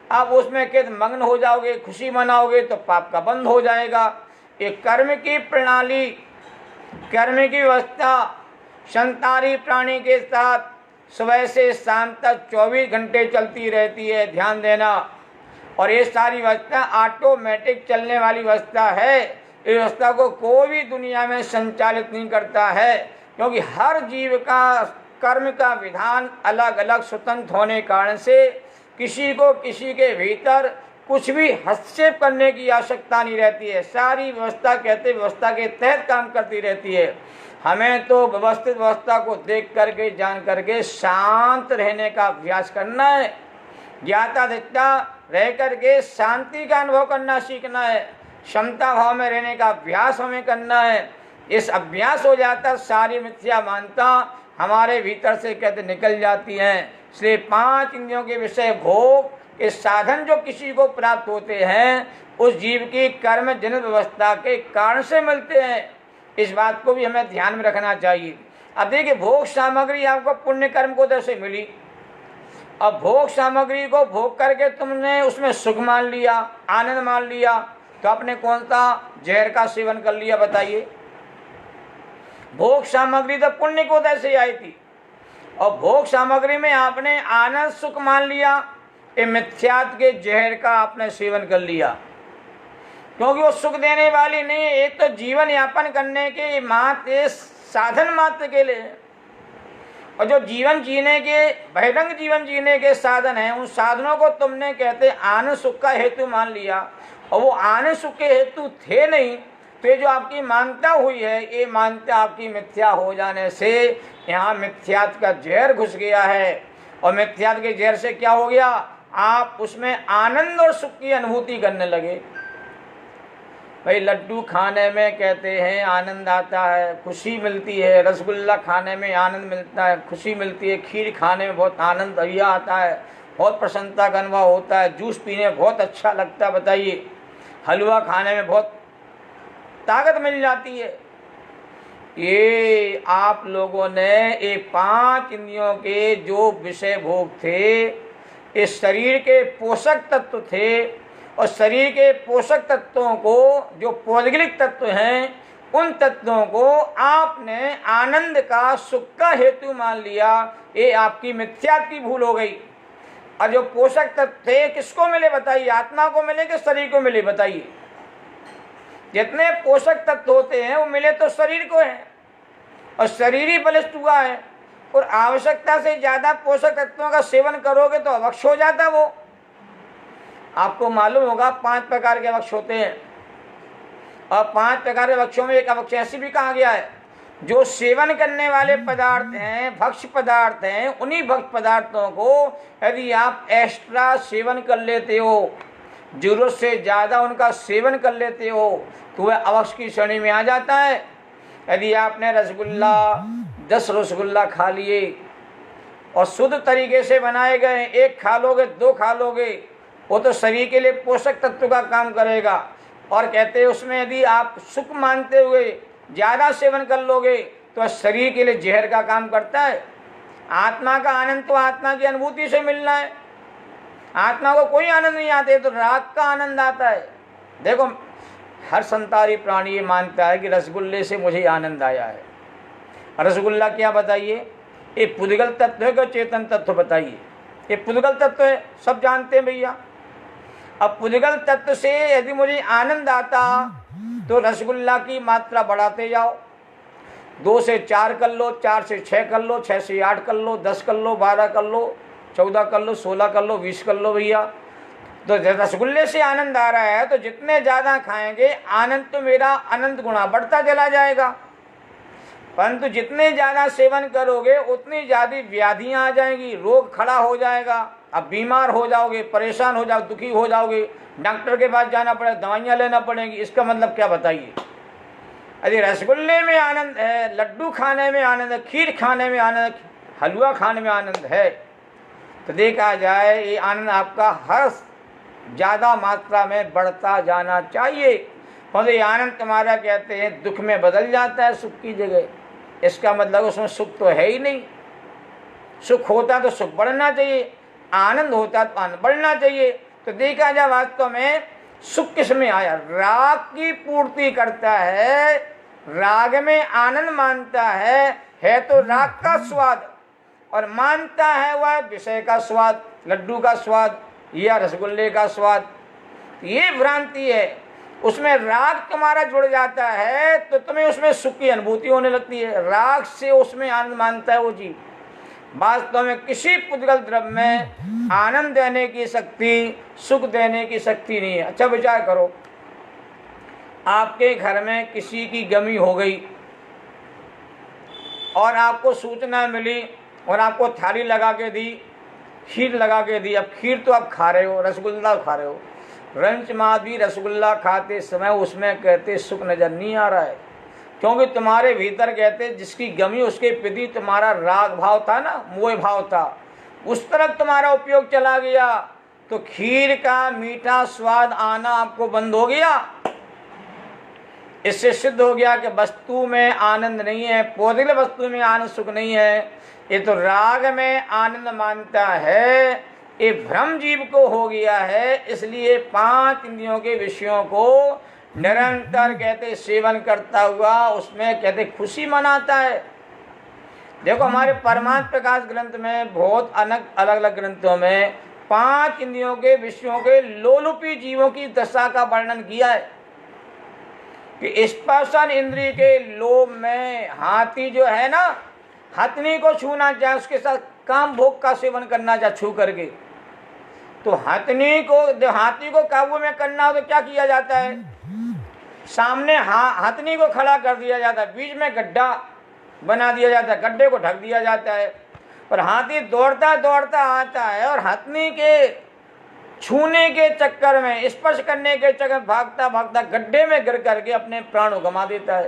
आप उसमें कहते मग्न हो जाओगे, खुशी मनाओगे तो पाप का बंध हो जाएगा। एक कर्म की प्रणाली, कर्म की व्यवस्था संसारी प्राणी के साथ सुबह से शाम तक 24 घंटे चलती रहती है, ध्यान देना। और ये सारी व्यवस्था ऑटोमेटिक चलने वाली व्यवस्था है। इस व्यवस्था को कोई भी दुनिया में संचालित नहीं करता है, क्योंकि हर जीव का कर्म का विधान अलग अलग स्वतंत्र होने कारण से किसी को किसी के भीतर कुछ भी हस्तक्षेप करने की आवश्यकता नहीं रहती है। सारी व्यवस्था कहते व्यवस्था के तहत काम करती रहती है। हमें तो व्यवस्थित व्यवस्था को देख करके जान करके शांत रहने का अभ्यास करना है। ज्ञाता दृष्टा रह करके शांति का अनुभव करना सीखना है। क्षमता भाव में रहने का अभ्यास हमें करना है। इस अभ्यास हो जाता सारी मिथ्या मानता हमारे भीतर से कहते निकल जाती हैं। इसलिए 5 इंद्रियों के विषय भोग के साधन जो किसी को प्राप्त होते हैं, उस जीव की कर्म जनित व्यवस्था के कारण से मिलते हैं। इस बात को भी हमें ध्यान में रखना चाहिए। अब देखिए, भोग सामग्री आपको पुण्य कर्म को उधर से मिली। अब भोग सामग्री को भोग करके तुमने उसमें सुख मान लिया, आनंद मान लिया, तो आपने कौन सा जहर का सेवन कर लिया बताइए। भोग सामग्री तो पुण्य को उधर से आई थी, और भोग सामग्री में आपने आनंद सुख मान लिया, ये मिथ्यात्व के जहर का आपने सेवन कर लिया, क्योंकि वो सुख देने वाली नहीं है। एक तो जीवन यापन करने के मात्र साधन मात्र के लिए, और जो जीवन जीने के बहिरंग जीवन जीने के साधन हैं, उन साधनों को तुमने कहते आनंद सुख का हेतु मान लिया, और वो आनंद सुख के हेतु थे नहीं। तो ये जो आपकी मान्यता हुई है, ये मान्यता आपकी मिथ्या हो जाने से यहाँ मिथ्यात्व का जहर घुस गया है। और मिथ्यात्व के जहर से क्या हो गया, आप उसमें आनंद और सुख की अनुभूति करने लगे। भाई लड्डू खाने में कहते हैं आनंद आता है, खुशी मिलती है। रसगुल्ला खाने में आनंद मिलता है, खुशी मिलती है। खीर खाने में बहुत आनंद भैया आता है, बहुत प्रसन्नता का अनुभव होता है। जूस पीने में बहुत अच्छा लगता है, बताइए। हलवा खाने में बहुत ताकत मिल जाती है। ये आप लोगों ने ये 5 इंद्रियों के जो विषय भोग थे, इस शरीर के पोषक तत्व थे, और शरीर के पोषक तत्वों को जो पौद्गलिक तत्व हैं, उन तत्वों को आपने आनंद का सुख का हेतु मान लिया। ये आपकी मिथ्या की भूल हो गई। और जो पोषक तत्व थे किसको मिले बताइए, आत्मा को मिले कि शरीर को मिले बताइए। जितने पोषक तत्व होते हैं वो मिले तो शरीर को हैं, और शरीर ही बलिष्ठ हुआ है। और आवश्यकता से ज्यादा पोषक तत्वों का सेवन करोगे तो अवक्ष हो जाता वो। आपको मालूम होगा 5 प्रकार के अवक्ष होते हैं, और 5 प्रकार के अवक्षों में एक अवक्ष ऐसी भी कहा गया है, जो सेवन करने वाले पदार्थ हैं, भक्ष्य पदार्थ हैं, उन्हीं भक्ष्य पदार्थों को यदि आप एक्स्ट्रा सेवन कर लेते हो, जरूरत से ज़्यादा उनका सेवन कर लेते हो, तो वह अवक्ष की श्रेणी में आ जाता है। यदि आपने रसगुल्ला 10 रसगुल्ला खा लिए और शुद्ध तरीके से बनाए गए, 1 खा लोगे 2 खा लोगे, वो तो शरीर के लिए पोषक तत्व का काम करेगा। और कहते हैं उसमें यदि आप सुख मानते हुए ज़्यादा सेवन कर लोगे तो शरीर के लिए जहर का काम करता है। आत्मा का आनंद तो आत्मा की अनुभूति से मिलना है। आत्मा को कोई आनंद नहीं आता, तो राग का आनंद आता है। देखो, हर संसारी प्राणी ये मानता है कि रसगुल्ले से मुझे आनंद आया है। रसगुल्ला क्या बताइए, ये पुद्गल तत्व है कि चेतन तत्व बताइए। ये पुद्गल तत्व है, सब जानते हैं भैया। अब पुद्गल तत्व से यदि मुझे आनंद आता तो रसगुल्ला की मात्रा बढ़ाते जाओ। 2 से 4 कर लो, 4 से 6 कर लो, 6 से 8 कर लो, 10 कर लो, 12 कर लो, 14 कर लो, 16 कर लो, 20 कर लो भैया। तो रसगुल्ले से आनंद आ रहा है तो जितने ज़्यादा खाएंगे आनंद तो मेरा अनंत गुणा बढ़ता चला जाएगा। परंतु जितने ज़्यादा सेवन करोगे उतनी ज़्यादा व्याधियाँ आ जाएंगी, रोग खड़ा हो जाएगा। अब बीमार हो जाओगे, परेशान हो जाओ, दुखी हो जाओगे, डॉक्टर के पास जाना पड़ेगा, दवाइयाँ लेना पड़ेंगी, इसका मतलब क्या बताइए। अरे रसगुल्ले में आनंद है, लड्डू खाने में आनंद है, खीर खाने में आनंद है, हलवा खाने में आनंद है, तो देखा जाए ये आनंद आपका हर ज़्यादा मात्रा में बढ़ता जाना चाहिए। और ये आनंद तुम्हारा कहते हैं दुख में बदल जाता है सुख की जगह, इसका मतलब उसमें सुख तो है ही नहीं। सुख होता तो सुख बढ़ना चाहिए, आनंद होता तो आनंद बढ़ना चाहिए। तो देखा जाए वास्तव में सुख किस में आया, राग की पूर्ति करता है, राग में आनंद मानता है तो राग का स्वाद, और मानता है वह विषय का स्वाद, लड्डू का स्वाद या रसगुल्ले का स्वाद। ये भ्रांति है, उसमें राग तुम्हारा जुड़ जाता है तो तुम्हें उसमें सुख की अनुभूति होने लगती है, राग से उसमें आनंद मानता है वो जीव। वास्तव में किसी पुद्गल द्रव्य में आनंद देने की शक्ति, सुख देने की शक्ति नहीं है। अच्छा विचार करो, आपके घर में किसी की गमी हो गई और आपको सूचना मिली और आपको थाली लगा के दी, खीर लगा के दी। अब खीर तो आप खा रहे हो, रसगुल्ला खा रहे हो, रंच माधवी रसगुल्ला खाते समय उसमें कहते सुख नजर नहीं आ रहा है, क्योंकि तुम्हारे भीतर कहते जिसकी गमी उसके प्रति तुम्हारा राग भाव था ना, मोह भाव था, उस तरफ तुम्हारा उपयोग चला गया, तो खीर का मीठा स्वाद आना आपको बंद हो गया। इससे सिद्ध हो गया कि वस्तु में आनंद नहीं है, पौधे वस्तु में आनंद सुख नहीं है, ये तो राग में आनंद मानता है, ये भ्रम जीव को हो गया है। इसलिए 5 इंद्रियों के विषयों को निरंतर कहते सेवन करता हुआ उसमें कहते खुशी मनाता है। देखो हमारे परमार्थ प्रकाश ग्रंथ में बहुत अलग अलग ग्रंथों में 5 इंद्रियों के विषयों के लोलुपी जीवों की दशा का वर्णन किया है कि स्पर्शन इंद्रिय के लोभ में हाथी जो है ना, हथनी को छूना चाहे, उसके साथ काम भोग का सेवन करना चाहे छू करके, तो हाथी को काबू में करना हो तो क्या किया जाता है, सामने हथनी को खड़ा कर दिया जाता है, बीच में गड्ढा बना दिया जाता है, गड्ढे को ढक दिया जाता है, और हाथी दौड़ता दौड़ता आता है और हथनी के छूने के चक्कर में, स्पर्श करने के चक्कर में भागता भागता गड्ढे में गिर करके अपने प्राण को गंवा देता है।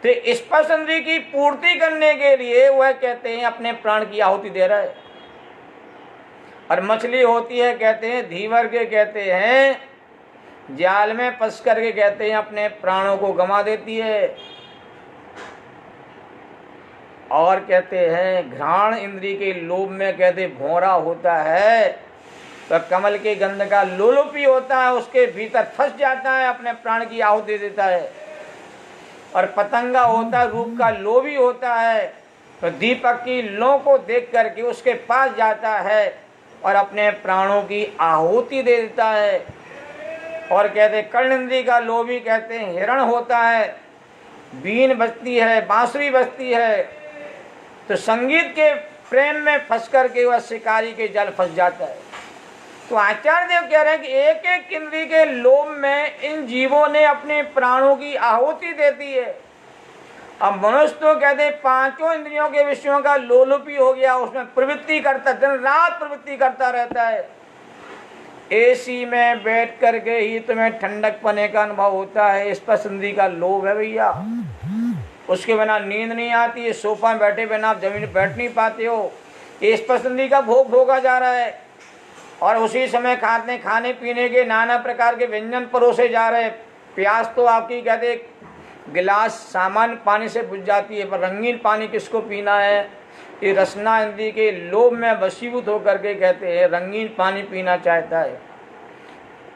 तो स्पर्श इंद्रिय की पूर्ति करने के लिए वह कहते हैं अपने प्राण की आहुति दे रहा है। और मछली होती है कहते हैं धीवर के, कहते हैं जाल में फंस करके कहते हैं अपने प्राणों को गंवा देती है। और कहते हैं घ्राण इंद्रिय के लोभ में कहते भौरा होता है, तो कमल के गंध का लोलुपी होता है, उसके भीतर फंस जाता है, अपने प्राण की आहुति दे देता है। और पतंगा होता है रूप का लोभी होता है, तो दीपक की लौ को देख करके उसके पास जाता है और अपने प्राणों की आहुति दे देता है। और कहते कर्ण इंद्रिय का लोभी कहते हैं हिरण होता है, बीन बजती है, बांसुरी बजती है, तो संगीत के प्रेम में फंस करके वह शिकारी के जाल फंस जाता है। तो आचार्य देव कह रहे हैं कि एक एक इंद्रिय के लोभ में इन जीवों ने अपने प्राणों की आहुति दे दी है। अब मनुष्य तो कहते 5 इंद्रियों के विषयों का लोलुपी हो गया, उसमें प्रवृत्ति करता, दिन रात प्रवृत्ति करता रहता है। एसी में बैठ करके ही तुम्हें ठंडक पने का अनुभव होता है, स्पर्श इंद्रिय का लोभ है भैया, उसके बिना नींद नहीं आती है, सोफा में बैठे बिना आप जमीन पर बैठ नहीं पाते हो, स्पर्श इंद्रिय का भोग भोगा जा रहा है। और उसी समय खाने पीने के नाना प्रकार के व्यंजन परोसे जा रहे हैं। प्यास तो आपकी कहते गिलास सामान्य पानी से बुझ जाती है, पर रंगीन पानी किसको पीना है, ये रसना इंद्रिय के लोभ में वशीभूत होकर के कहते हैं रंगीन पानी पीना चाहता है।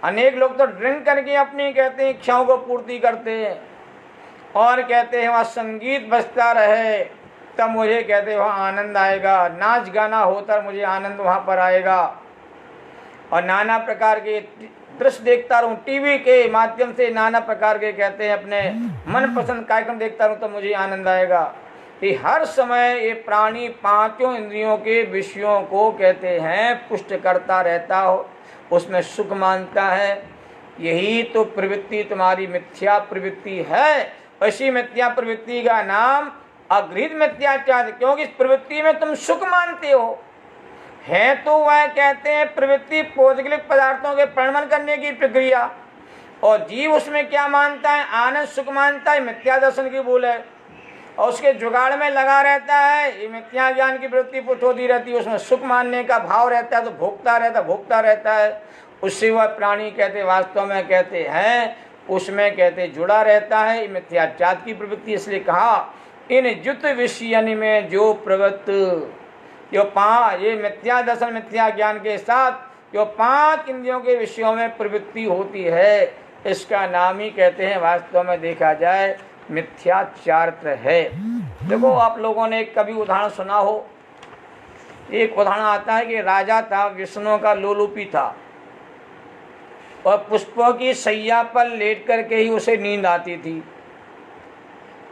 अनेक लोग तो ड्रिंक करके अपनी कहते हैं इच्छाओं को पूर्ति करते हैं, और कहते हैं वहाँ संगीत बजता रहे तब मुझे कहते वहाँ आनंद आएगा, नाच गाना होता मुझे आनंद वहाँ पर आएगा। और नाना प्रकार के दृश्य देखता रहूं, टीवी के माध्यम से नाना प्रकार के कहते हैं अपने मनपसंद कार्यक्रम देखता रहूं तो मुझे आनंद आएगा। कि हर समय ये प्राणी 5 इंद्रियों के विषयों को कहते हैं पुष्ट करता रहता हो, उसमें सुख मानता है। यही तो प्रवृत्ति तुम्हारी मिथ्या प्रवृत्ति है। ऐसी मिथ्या प्रवृत्ति का नाम अगृहीत मिथ्याचार, क्योंकि इस प्रवृत्ति में तुम सुख मानते हो, है तो वह कहते हैं प्रवृत्ति पौद्गलिक पदार्थों के प्रणमन करने की प्रक्रिया, और जीव उसमें क्या मानता है, आनंद सुख मानता है, मिथ्या दर्शन की भूल है, और उसके जुगाड़ में लगा रहता है। ये मिथ्या ज्ञान की वृत्ति पुट होती रहती है, उसमें सुख मानने का भाव रहता है, तो भोगता रहता है। उससे वह प्राणी कहते वास्तव में कहते हैं उसमें कहते जुड़ा रहता है। ये मिथ्याचार की प्रवृत्ति, इसलिए कहा इन जुत विषयन में जो प्रवृत्त ये मिथ्या दर्शन मिथ्या ज्ञान के साथ जो 5 इंद्रियों के विषयों में प्रवृत्ति होती है, इसका नाम ही कहते हैं वास्तव में देखा जाए मिथ्याचारित्र है। देखो आप लोगों ने कभी उदाहरण सुना हो, एक उदाहरण आता है कि राजा था, विष्णु का लोलुपी था, और पुष्पों की सैया पर लेट करके ही उसे नींद आती थी।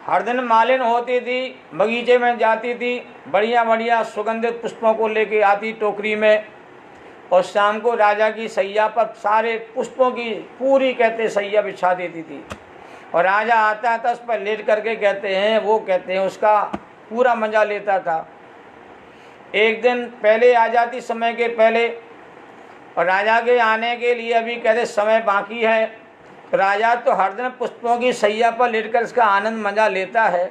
हर दिन मालिन होती थी, बगीचे में जाती थी, बढ़िया बढ़िया सुगंधित पुष्पों को लेके आती टोकरी में, और शाम को राजा की सैया पर सारे पुष्पों की पूरी कहते सैया बिछा देती थी, और राजा आता था उस पर लेट करके कहते हैं वो कहते हैं उसका पूरा मजा लेता था। एक दिन पहले आ जाती, समय के पहले, और राजा के आने के लिए अभी कहते समय बाकी है। राजा तो हर दिन पुष्पों की सैया पर लेटकर इसका आनंद मजा लेता है,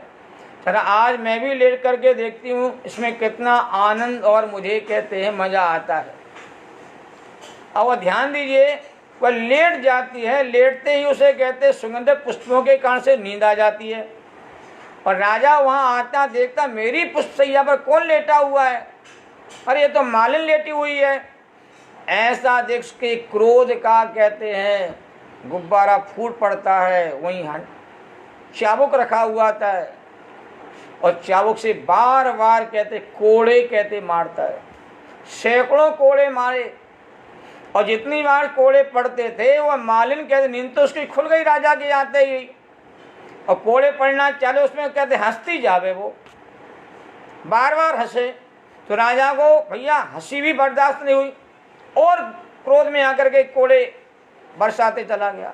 चला आज मैं भी लेट करके देखती हूँ इसमें कितना आनंद और मुझे कहते हैं मजा आता है। अब वो ध्यान दीजिए, वह लेट जाती है, लेटते ही उसे कहते हैं सुगंधित पुष्पों के कारण से नींद आ जाती है, और राजा वहाँ आता देखता मेरी पुष्प सैया पर कौन लेटा हुआ है, अरे ये तो मालिन लेटी हुई है। ऐसा देख के क्रोध का कहते हैं गुब्बारा फूट पड़ता है, वहीं चाबुक रखा हुआ था, और चाबुक से बार बार कहते कोड़े कहते मारता है, सैकड़ों कोड़े मारे, और जितनी बार कोड़े पड़ते थे वह मालिन कहते नींद तो उसकी खुल गई राजा के आते ही, और कोड़े पड़ना चाले उसमें कहते हंसती जावे, वो बार बार हंसे, तो राजा को भैया हंसी भी बर्दाश्त नहीं हुई, और क्रोध में आकर के कोड़े बरसाते चला गया।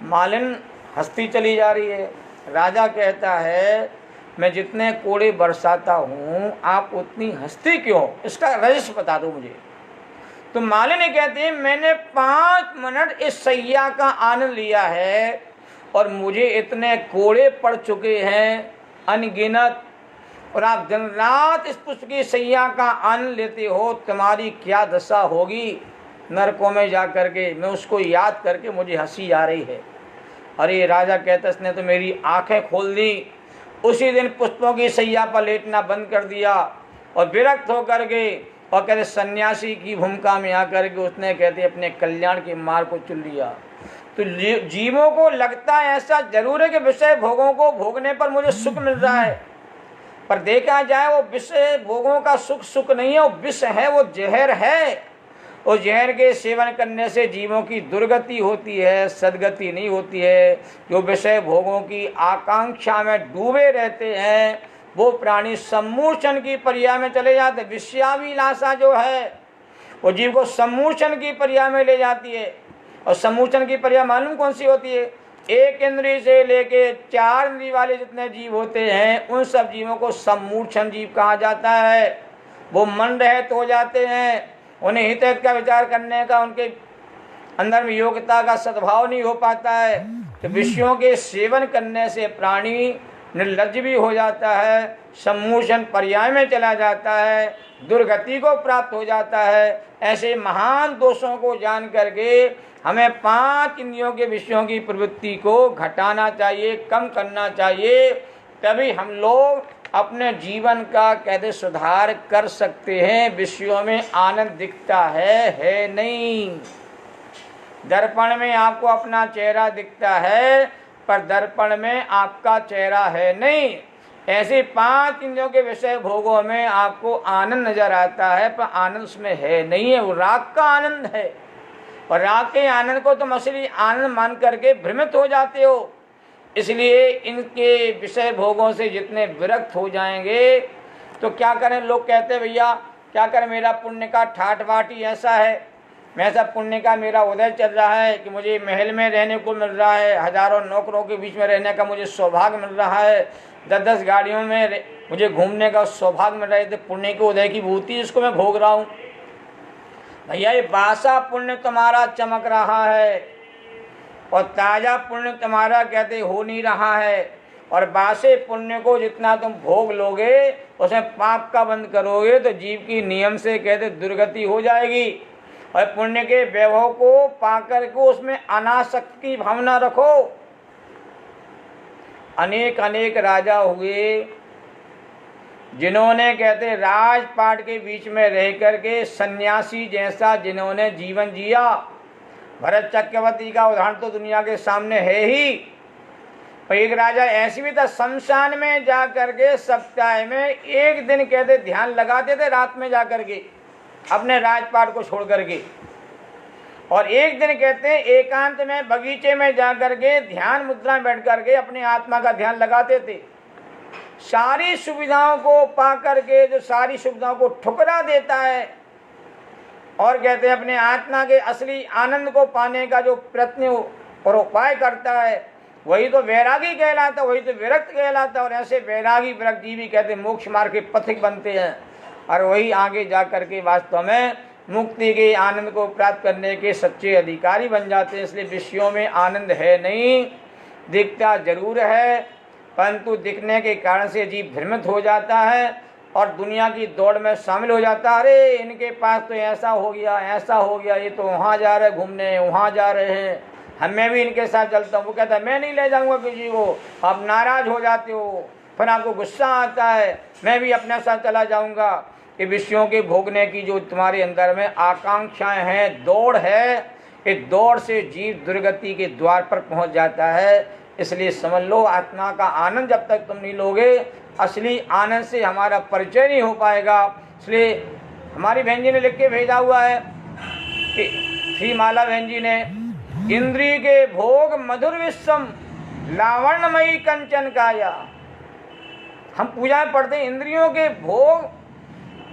मालिन हंसती चली जा रही है, राजा कहता है मैं जितने कोड़े बरसाता हूँ आप उतनी हंसती क्यों, इसका रहस्य बता दो मुझे। तो मालिनी कहती है मैंने 5 मिनट इस सैया का आनंद लिया है, और मुझे इतने कोड़े पड़ चुके हैं अनगिनत, और आप दिन रात इस पुष्प की सैया का आनंद लेते हो, तुम्हारी क्या दशा होगी नरकों में जा करके। मैं उसको याद करके मुझे हंसी आ रही है। अरे राजा कहता इसने तो मेरी आंखें खोल दी। उसी दिन पुष्पों की सैया पर लेटना बंद कर दिया, और विरक्त होकर के और कहते सन्यासी की भूमिका में आकर के उसने कहते अपने कल्याण के मार्ग को चुन लिया। तो जीवों को लगता है ऐसा जरूर है कि विषय भोगों को भोगने पर मुझे सुख मिल रहा है, पर देखा जाए वो विषय भोगों का सुख सुख नहीं है, वो विष है, वो जहर है। और जहर के सेवन करने से जीवों की दुर्गति होती है, सदगति नहीं होती है। जो विषय भोगों की आकांक्षा में डूबे रहते हैं वो प्राणी सम्मूर्छन की पर्याय में चले जाते। विषयाभिलाषा जो है वो जीव को सम्मूर्छन की पर्याय में ले जाती है। और सम्मूर्छन की पर्याय मालूम कौन सी होती है? 1 इंद्रिय से लेके 4 इंद्रिय वाले जितने जीव होते हैं उन सब जीवों को सम्मूर्छन जीव कहा जाता है। वो मन रहित हो जाते हैं, उन्हें हित का विचार करने का उनके अंदर में योग्यता का सद्भाव नहीं हो पाता है। तो विषयों के सेवन करने से प्राणी निर्लज्ज भी हो जाता है, सम्मूर्छन पर्याय में चला जाता है, दुर्गति को प्राप्त हो जाता है। ऐसे महान दोषों को जान करके हमें 5 इंद्रियों के विषयों की प्रवृत्ति को घटाना चाहिए, कम करना चाहिए, तभी हम लोग अपने जीवन का कैसे सुधार कर सकते हैं। विषयों में आनंद दिखता है नहीं। दर्पण में आपको अपना चेहरा दिखता है पर दर्पण में आपका चेहरा है नहीं। ऐसे 5 इंद्रियों के विषय भोगों में आपको आनंद नजर आता है पर आनंद उसमें है नहीं है, वो राग का आनंद है। और राग के आनंद को तुम असली आनंद मान करके भ्रमित हो जाते हो। इसलिए इनके विषय भोगों से जितने विरक्त हो जाएंगे तो क्या करें। लोग कहते हैं भैया क्या करें, मेरा पुण्य का ठाट बाट ही ऐसा है, मैं ऐसा पुण्य का मेरा उदय चल रहा है कि मुझे महल में रहने को मिल रहा है, हजारों नौकरों के बीच में रहने का मुझे सौभाग्य मिल रहा है, 10-10 गाड़ियों में मुझे घूमने का सौभाग्य मिल रहे थे, पुण्य के उदय की भूति इसको मैं भोग रहा हूँ। भैया ये बासा पुण्य तुम्हारा चमक रहा है और ताज़ा पुण्य तुम्हारा कहते हो नहीं रहा है। और बासे पुण्य को जितना तुम भोग लोगे उसमें पाप का बंद करोगे तो जीव की नियम से कहते दुर्गति हो जाएगी। और पुण्य के वैभव को पाकर को उसमें अनासक्ति की भावना रखो। अनेक अनेक राजा हुए जिन्होंने कहते राजपाट के बीच में रह करके सन्यासी जैसा जिन्होंने जीवन जिया। भरत चक्रवर्ती का उदाहरण तो दुनिया के सामने है ही। और एक राजा ऐसी भी था, शमशान में जा करके सप्ताह में एक दिन कहते ध्यान लगाते थे रात में जा करके अपने राजपाट को छोड़ करके। और एक दिन कहते एकांत में बगीचे में जा करके ध्यान मुद्रा में बैठ करके अपनी आत्मा का ध्यान लगाते थे। सारी सुविधाओं को पा करके जो सारी सुविधाओं को ठुकरा देता है और कहते हैं अपने आत्मा के असली आनंद को पाने का जो प्रयत्न और उपाय करता है वही तो वैरागी कहलाता, वही तो विरक्त कहलाता। और ऐसे वैरागी विरक्त जीवी कहते मोक्ष मार्ग के पथिक बनते हैं और वही आगे जा करके वास्तव में मुक्ति के आनंद को प्राप्त करने के सच्चे अधिकारी बन जाते हैं। इसलिए विषयों में आनंद है नहीं, दिखता जरूर है, परंतु दिखने के कारण से जीव भ्रमित हो जाता है और दुनिया की दौड़ में शामिल हो जाता है। अरे इनके पास तो ऐसा हो गया, ऐसा हो गया, ये तो वहाँ जा रहे घूमने, वहाँ जा रहे हैं, मैं भी इनके साथ चलता हूँ। वो कहता है मैं नहीं ले जाऊँगा किसी को। आप नाराज हो जाते हो, फिर आपको गुस्सा आता है, मैं भी अपने साथ चला जाऊँगा। ये विषयों के भोगने की जो तुम्हारे अंदर में आकांक्षाएं हैं, दौड़ है, इस दौड़ से जीव दुर्गति के द्वार पर पहुँच जाता है। इसलिए समझ लो आत्मा का आनंद जब तक तुम नहीं लोगे, असली आनंद से हमारा परिचय नहीं हो पाएगा। इसलिए हमारी बहन जी ने लिख के भेजा हुआ है कि श्री माला बहन जी ने, इंद्रिय के भोग मधुर विश्वम लावण्यमयी कंचन काया। हम पूजा में पढ़ते इंद्रियों के भोग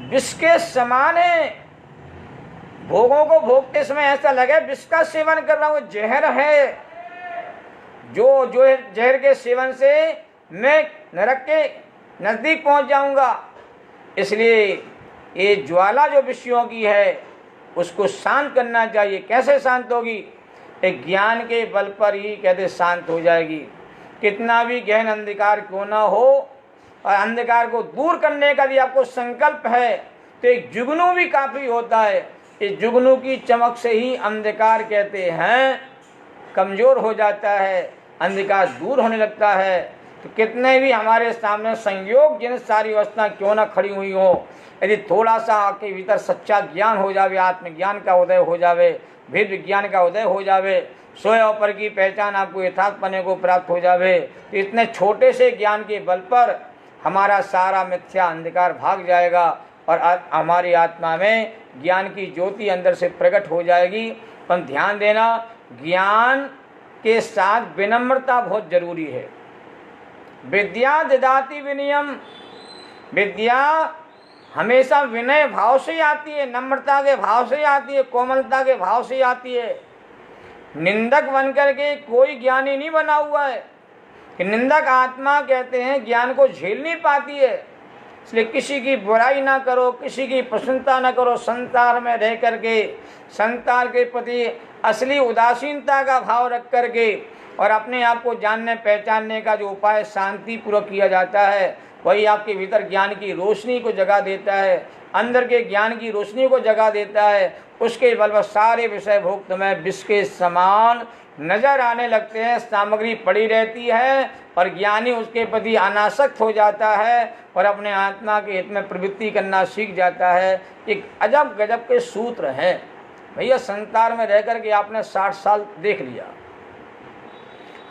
विष के समान है। भोगों को भोगते समय ऐसा लगे विष का सेवन कर रहा हूँ, जहर है। जो जहर के सेवन से मैं नरक के नजदीक पहुंच जाऊंगा। इसलिए ये ज्वाला जो विषयों की है उसको शांत करना चाहिए। कैसे शांत होगी? एक ज्ञान के बल पर ही कहते शांत हो जाएगी। कितना भी गहन अंधकार क्यों ना हो, और अंधकार को दूर करने का भी आपको संकल्प है तो एक जुगनू भी काफी होता है। इस जुगनू की चमक से ही अंधकार कहते हैं कमजोर हो जाता है, अंधकार दूर होने लगता है। तो कितने भी हमारे सामने संयोग जिन सारी अवस्था क्यों ना खड़ी हुई हो, यदि थोड़ा सा आपके भीतर सच्चा ज्ञान हो जावे, आत्मज्ञान का उदय हो जावे, भेद विज्ञान का उदय हो जावे, सोए ऊपर की पहचान आपको यथार्थपने को प्राप्त हो जावे, तो इतने छोटे से ज्ञान के बल पर हमारा सारा मिथ्या अंधकार भाग जाएगा और हमारी आत्मा में ज्ञान की ज्योति अंदर से प्रकट हो जाएगी। पर ध्यान देना, ज्ञान के साथ विनम्रता बहुत जरूरी है। विद्या ददाति विनयम, विद्या हमेशा विनय भाव से आती है, नम्रता के भाव से आती है, कोमलता के भाव से आती है। निंदक बनकर के कोई ज्ञानी नहीं बना हुआ है कि निंदक आत्मा कहते हैं ज्ञान को झेल नहीं पाती है। इसलिए किसी की बुराई ना करो, किसी की प्रशंसा ना करो। संसार में रह करके संसार के प्रति असली उदासीनता का भाव रख करके और अपने आप को जानने पहचानने का जो उपाय शांति पूर्वक किया जाता है वही आपके भीतर ज्ञान की रोशनी को जगा देता है, अंदर के ज्ञान की रोशनी को जगा देता है। उसके बल पर सारे विषय भोग तुम्हें विष के समान नजर आने लगते हैं। सामग्री पड़ी रहती है और ज्ञानी उसके प्रति अनासक्त हो जाता है और अपने आत्मा के हित में प्रवृत्ति करना सीख जाता है। एक अजब गजब के सूत्र हैं भैया। संसार में रह करके आपने 60 साल देख लिया,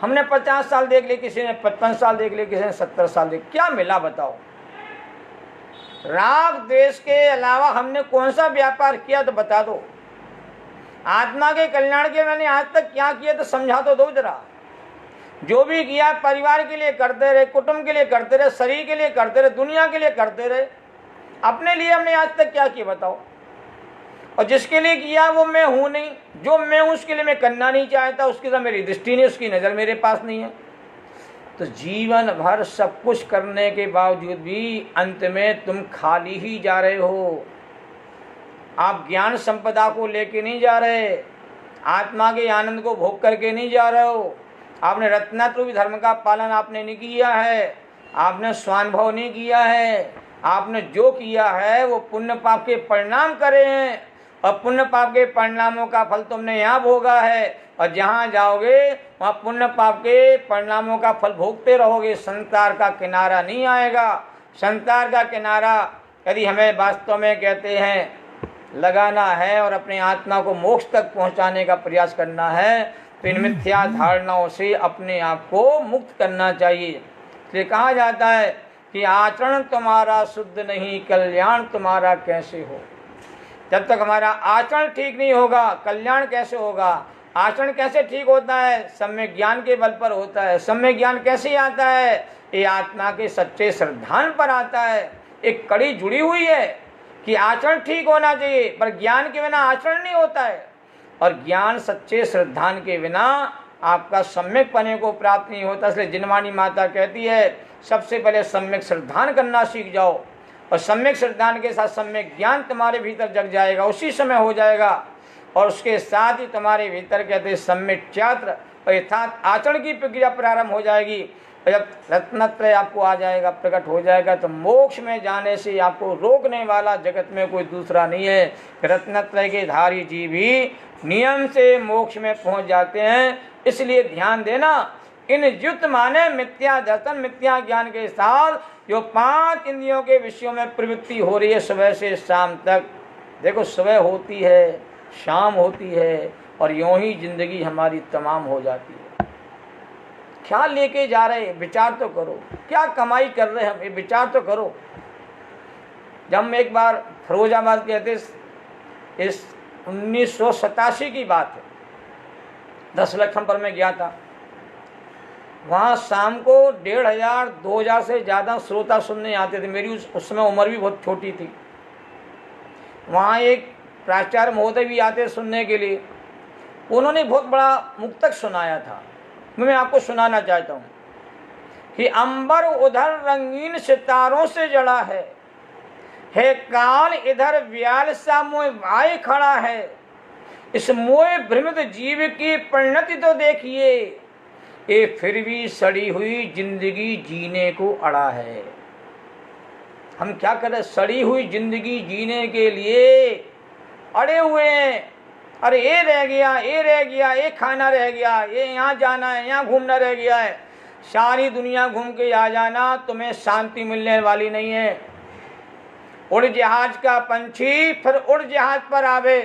हमने 50 साल देख लिए, किसी ने 55 साल देख लिए, किसी ने 70 साल देख, क्या मिला बताओ? राग द्वेष के अलावा हमने कौन सा व्यापार किया तो बता दो। आत्मा के कल्याण के मैंने आज तक क्या किया तो समझा तो दो जरा। जो भी किया परिवार के लिए करते रहे, कुटुंब के लिए करते रहे, शरीर के लिए करते रहे, दुनिया के लिए करते रहे, अपने लिए हमने आज तक क्या किया बताओ? और जिसके लिए किया वो मैं हूं नहीं, जो मैं हूं उसके लिए मैं करना नहीं चाहता, उसकी तो मेरी दृष्टि नहीं, उसकी नज़र मेरे पास नहीं है। तो जीवन भर सब कुछ करने के बावजूद भी अंत में तुम खाली ही जा रहे हो। आप ज्ञान संपदा को लेके नहीं जा रहे, आत्मा के आनंद को भोग करके नहीं जा रहे हो। आपने रत्नत्व धर्म का पालन आपने नहीं किया है, आपने स्वानुभव नहीं किया है। आपने जो किया है वो पुण्य पाप के परिणाम करे हैं, और पुण्य पाप के परिणामों का फल तुमने यहाँ भोगा है, और जहाँ जाओगे वहाँ पुण्य पाप के परिणामों का फल भोगते रहोगे। संसार का किनारा नहीं आएगा। संसार का किनारा यदि हमें वास्तव में कहते हैं लगाना है और अपनी आत्मा को मोक्ष तक पहुँचाने का प्रयास करना है, तो इन मिथ्या धारणाओं से अपने आप को मुक्त करना चाहिए। इसलिए कहा जाता है कि आचरण तुम्हारा शुद्ध नहीं, कल्याण तुम्हारा कैसे हो। जब तक हमारा आचरण ठीक नहीं होगा, कल्याण कैसे होगा। आचरण कैसे ठीक होता है? सम्यक ज्ञान के बल पर होता है। सम्यक ज्ञान कैसे आता है? ये आत्मा के सच्चे श्रद्धान पर आता है। एक कड़ी जुड़ी हुई है कि आचरण ठीक होना चाहिए, पर ज्ञान के बिना आचरण नहीं होता है, और ज्ञान सच्चे श्रद्धान के बिना आपका सम्यक पने को प्राप्त नहीं होता। इसलिए जिनवाणी माता कहती है सबसे पहले सम्यक श्रद्धान करना सीख जाओ, और सम्यक श्रद्धान के साथ सम्यक ज्ञान तुम्हारे भीतर जग जाएगा, उसी समय हो जाएगा। और उसके साथ ही तुम्हारे भीतर कहते हैं सम्यक चात्र और यथार्थ आचरण की प्रक्रिया प्रारंभ हो जाएगी। और जब रत्नत्रय आपको आ जाएगा, प्रकट हो जाएगा, तो मोक्ष में जाने से आपको रोकने वाला जगत में कोई दूसरा नहीं है। रत्नत्रय के धारी जीव ही नियम से मोक्ष में पहुंच जाते हैं। इसलिए ध्यान देना, इन युक्त माने मिथ्या दर्शन मिथ्या ज्ञान के साथ जो 5 इंद्रियों के विषयों में प्रवृत्ति हो रही है सुबह से शाम तक। देखो, सुबह होती है, शाम होती है, और यूं ही जिंदगी हमारी तमाम हो जाती है। क्या लेके जा रहे हैं? विचार तो करो, क्या कमाई कर रहे हैं हम, ये विचार तो करो। जब हम एक बार फिरोजाबाद कहते, इस 1987 की बात है, 10 लक्षम पर मैं गया था। वहाँ शाम को 1500 2000 से ज़्यादा श्रोता सुनने आते थे। मेरी उस समय उम्र भी बहुत छोटी थी। वहाँ एक प्राचार्य महोदय भी आते सुनने के लिए। उन्होंने बहुत बड़ा मुक्तक सुनाया था, मैं आपको सुनाना चाहता हूँ कि अंबर उधर रंगीन सितारों से जड़ा है काल इधर व्याल सा मोह भाई खड़ा है। इस मोह भ्रमित जीव की परिणति तो देखिए, ये फिर भी सड़ी हुई जिंदगी जीने को अड़ा है। हम क्या करें? सड़ी हुई जिंदगी जीने के लिए अड़े हुए हैं। अरे ये रह गया, ये रह गया, ये खाना रह गया, ये यहाँ जाना है, यहाँ घूमना रह गया है। सारी दुनिया घूम के आ जाना, तुम्हें शांति मिलने वाली नहीं है। उड़ जहाज का पंछी फिर उड़ जहाज पर आवे।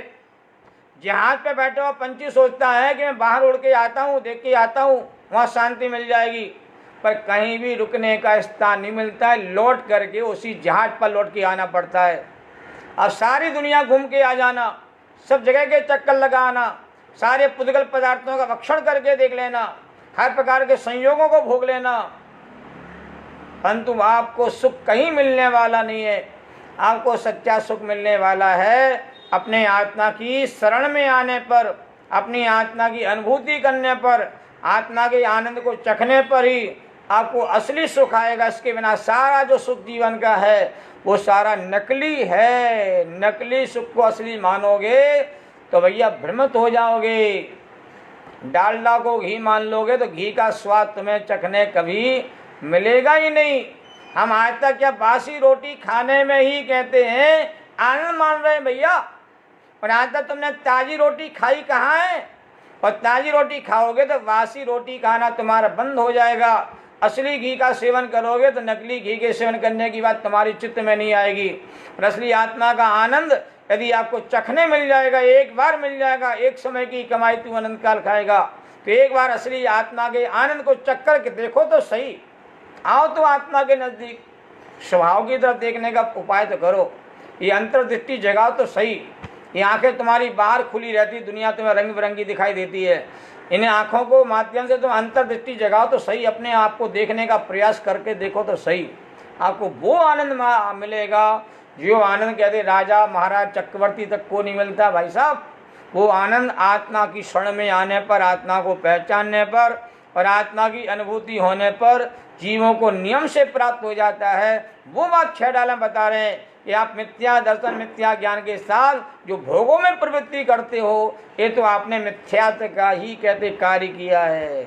जहाज पे बैठा हुआ पंछी सोचता है कि मैं बाहर उड़ के आता हूँ, देख के आता हूँ, वहाँ शांति मिल जाएगी, पर कहीं भी रुकने का स्थान नहीं मिलता है। लौट करके उसी जहाज पर लौट के आना पड़ता है। अब सारी दुनिया घूम के आ जाना, सब जगह के चक्कर लगाना, सारे पुद्गल पदार्थों का भक्षण करके देख लेना, हर प्रकार के संयोगों को भोग लेना, परंतु आपको सुख कहीं मिलने वाला नहीं है। आपको सच्चा सुख मिलने वाला है अपने आत्मा की शरण में आने पर, अपनी आत्मा की अनुभूति करने पर, आत्मा के आनंद को चखने पर ही आपको असली सुख आएगा। इसके बिना सारा जो सुख जीवन का है वो सारा नकली है। नकली सुख को असली मानोगे तो भैया भ्रमित हो जाओगे। डालडा को घी मान लोगे तो घी का स्वाद तुम्हें चखने कभी मिलेगा ही नहीं। हम आज तक क्या बासी रोटी खाने में ही कहते हैं आनंद मान रहे हैं भैया, और आज तक तुमने ताजी रोटी खाई कहाँ है? और ताजी रोटी खाओगे तो बासी रोटी खाना तुम्हारा बंद हो जाएगा। असली घी का सेवन करोगे तो नकली घी के सेवन करने की बात तुम्हारी चित्त में नहीं आएगी। और असली आत्मा का आनंद यदि आपको चखने मिल जाएगा, एक बार मिल जाएगा, एक समय की कमाई तू अनंत काल खाएगा, तो एक बार असली आत्मा के आनंद को चख कर के देखो तो सही। आओ तो आत्मा के नज़दीक, स्वभाव की तरफ देखने का उपाय तो करो। ये अंतर्दृष्टि जगाओ तो सही। ये आंखें तुम्हारी बाहर खुली रहती, दुनिया तुम्हें रंग बिरंगी दिखाई देती है। इन आँखों को माध्यम से तुम अंतर्दृष्टि जगाओ तो सही, अपने आप को देखने का प्रयास करके देखो तो सही। आपको वो आनंद मिलेगा जो आनंद कहते राजा महाराज चक्रवर्ती तक को नहीं मिलता भाई साहब। वो आनंद आत्मा की शरण में आने पर, आत्मा को पहचानने पर, और आत्मा की अनुभूति होने पर जीवों को नियम से प्राप्त हो जाता है। वो बात 6 डाला बता रहे हैं कि आप मिथ्या दर्शन मिथ्या ज्ञान के साथ जो भोगों में प्रवृत्ति करते हो, ये तो आपने मिथ्यात्व का ही कहते कार्य किया है,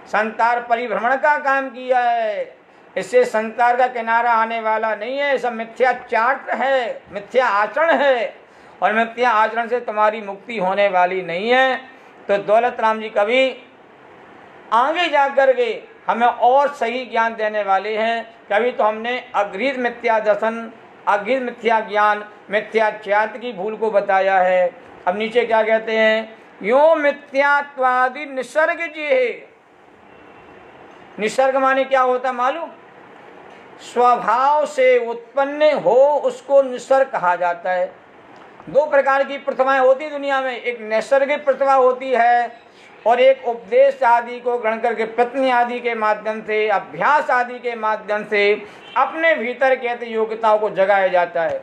संसार परिभ्रमण का काम किया है। इससे संसार का किनारा आने वाला नहीं है, सब मिथ्याचार है, मिथ्या आचरण है, और मिथ्या आचरण से तुम्हारी मुक्ति होने वाली नहीं है। तो दौलत राम जी कभी आगे जाकर के हमें और सही ज्ञान देने वाले हैं। कभी तो हमने अगृहीत मिथ्या दर्शन, अगृहीत मिथ्या ज्ञान, मिथ्याचार की भूल को बताया है। अब नीचे क्या कहते हैं, यो मिथ्यात्वादि निसर्ग जी है। निसर्ग माने क्या होता मालूम, स्वभाव से उत्पन्न हो उसको निसर्ग कहा जाता है। 2 प्रकार की प्रतिभाएं होती दुनिया में, एक नैसर्गिक प्रतिभा होती है और एक उपदेश आदि को ग्रहण करके पत्नी आदि के माध्यम से, अभ्यास आदि के माध्यम से अपने भीतर कहते योग्यताओं को जगाया जाता है।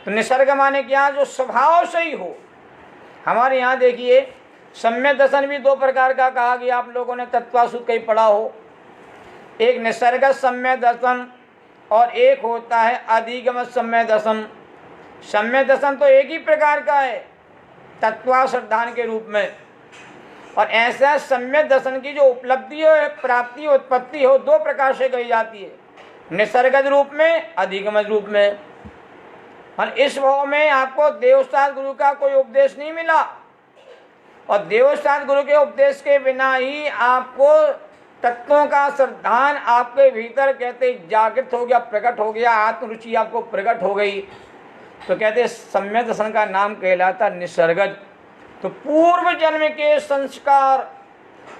तो निसर्ग माने क्या, जो स्वभाव से ही हो। हमारे यहाँ देखिए सम्यक दर्शन भी 2 प्रकार का कहा गया, आप लोगों ने तत्वासुत कहीं पढ़ा हो। एक निसर्गत सम्यक दर्शन और एक होता है अधिगमत सम्यक दर्शन। सम्यक दर्शन तो एक ही प्रकार का है तत्वाश्रद्धान के रूप में, और ऐसा सम्यक दर्शन की जो उपलब्धि हो, प्राप्ति हो, उत्पत्ति हो, 2 प्रकार से कही जाती है, निसर्गत रूप में, अधिगमत रूप में। और इस भाव में आपको देवसात गुरु का कोई उपदेश नहीं मिला, और देवसात गुरु के उपदेश के बिना ही आपको तत्वों का श्रद्धान आपके भीतर कहते जागृत हो गया, प्रकट हो गया, आत्मरुचि आपको प्रकट हो गई, तो कहते सम्यक दर्शन का नाम कहलाता निसर्गज। तो पूर्व जन्म के संस्कार,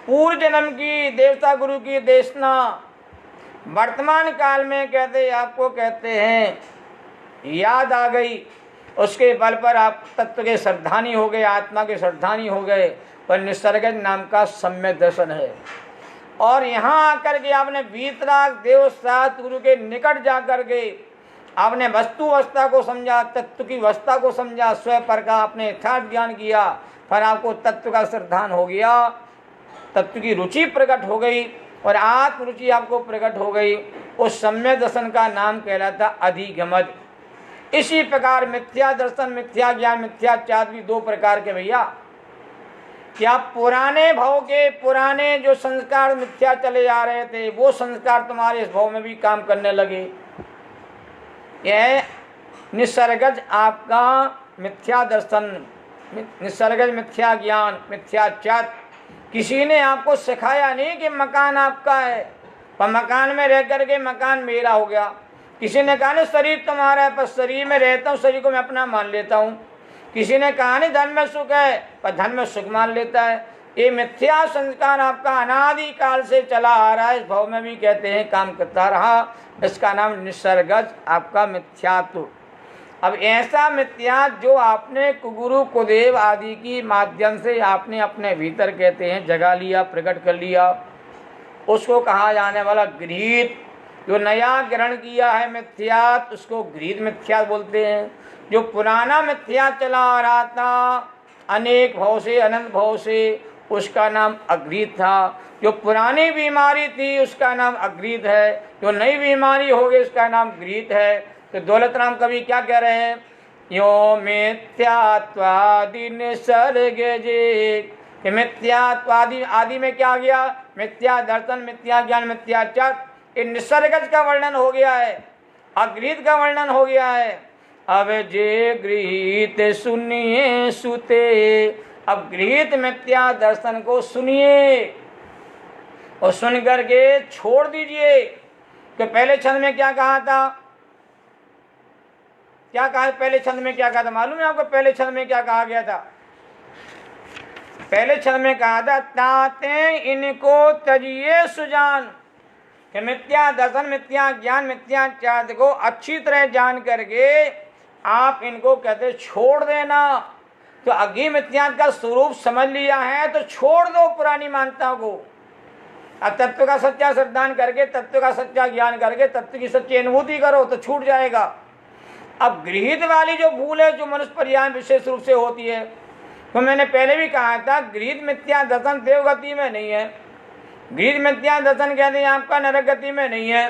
पूर्व जन्म की देवता गुरु की देशना वर्तमान काल में कहते आपको कहते हैं याद आ गई, उसके बल पर आप तत्व के श्रद्धानी हो गए, आत्मा के श्रद्धानी हो गए, पर निसर्गज नाम का सम्यक दर्शन है। और यहाँ आकर के आपने वीतराग देवसात गुरु के निकट जाकर के आपने वस्तु अवस्था को समझा, तत्व की अवस्था को समझा, स्वयं पर का आपने यथार्थ ज्ञान किया, फिर आपको तत्व का श्रद्धान हो गया, तत्व की रुचि प्रकट हो गई और आत्म रुचि आपको प्रकट हो गई। उस सम्यक दर्शन का नाम कहलाता अधिगमज। इसी प्रकार मिथ्या दर्शन, मिथ्या ज्ञान, मिथ्याचार भी 2 प्रकार के भैया। क्या पुराने भाव के पुराने जो संस्कार मिथ्या चले आ रहे थे, वो संस्कार तुम्हारे इस भाव में भी काम करने लगे। यह निसर्गज आपका मिथ्या दर्शन, निसर्गज मिथ्या ज्ञान, मिथ्याचार। किसी ने आपको सिखाया नहीं कि मकान आपका है, पर मकान में रह करके मकान मेरा हो गया। किसी ने कहा नहीं शरीर तुम्हारा है, पर शरीर में रहता हूँ, शरीर को मैं अपना मान लेता हूँ। किसी ने कहा नहीं धन में सुख है, पर धन में सुख मान लेता है। ये मिथ्या संस्कार आपका अनादि काल से चला आ रहा है, इस भाव में भी कहते हैं काम करता रहा। इसका नाम निसर्गज आपका मिथ्यात्व। अब ऐसा मिथ्या जो आपने कुगुरु कुदेव आदि की माध्यम से आपने अपने भीतर कहते हैं जगा लिया, प्रकट कर लिया, उसको कहा जाने वाला गृहीत। जो नया ग्रहण किया है मिथ्यात्व, उसको गृहीत मिथ्या बोलते हैं। जो पुराना मिथ्या चला आ रहा था अनेक भाव से, अनंत भाव से, उसका नाम अगृहीत था। जो पुरानी बीमारी थी उसका नाम अगृहीत है, जो नई बीमारी हो गई उसका नाम गृहीत है। तो दौलत राम कवि क्या कह रहे हैं, यो मिथ्यात्वादि निसर्ग जे, कि मिथ्यात्वादि आदि में क्या आ गया, मिथ्या दर्शन, मिथ्या ज्ञान, मिथ्याचार। ये निसर्गज का वर्णन हो गया है, अगृहीत का वर्णन हो गया है। अब जे गृहीत सुनिए सुते, अब गृहीत मिथ्या दर्शन को सुनिए और सुन करके छोड़ दीजिए। तो पहले छंद में क्या कहा था, क्या कहा पहले छंद में क्या कहा था मालूम है आपको? पहले छंद में क्या कहा गया था? पहले छंद में कहा था ताते इनको तजिए सुजान, कि मिथ्या दर्शन, मिथ्या ज्ञान, मिथ्याचार को अच्छी तरह जान करके आप इनको कहते छोड़ देना। तो अग्नि मिथ्या का स्वरूप समझ लिया है तो छोड़ दो पुरानी मान्यताओं को। अब तत्व का सच्चा श्रद्धान करके, तत्व का सच्चा ज्ञान करके, तत्व की सच्ची अनुभूति करो तो छूट जाएगा। अब गृहीत वाली जो भूल है जो मनुष्य पर यहाँ विशेष रूप से होती है, तो मैंने पहले भी कहा था गृहीत मिथ्या दर्शन देवगति में नहीं है, गीत मिथ्या दर्शन कहते हैं आपका नरक गति में नहीं है।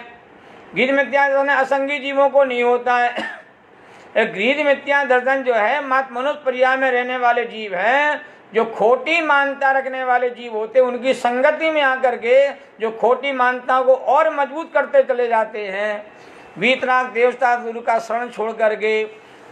गीत मिथ्या दर्शन असंगी जीवों को नहीं होता है। गीत मिथ्या दर्शन जो है मात्र मनुष्य पर्याय में रहने वाले जीव हैं, जो खोटी मान्यता रखने वाले जीव होते हैं, उनकी संगति में आकर के जो खोटी मान्यताओं को और मजबूत करते चले जाते हैं। वीतराग देवता गुरु का शरण छोड़ करके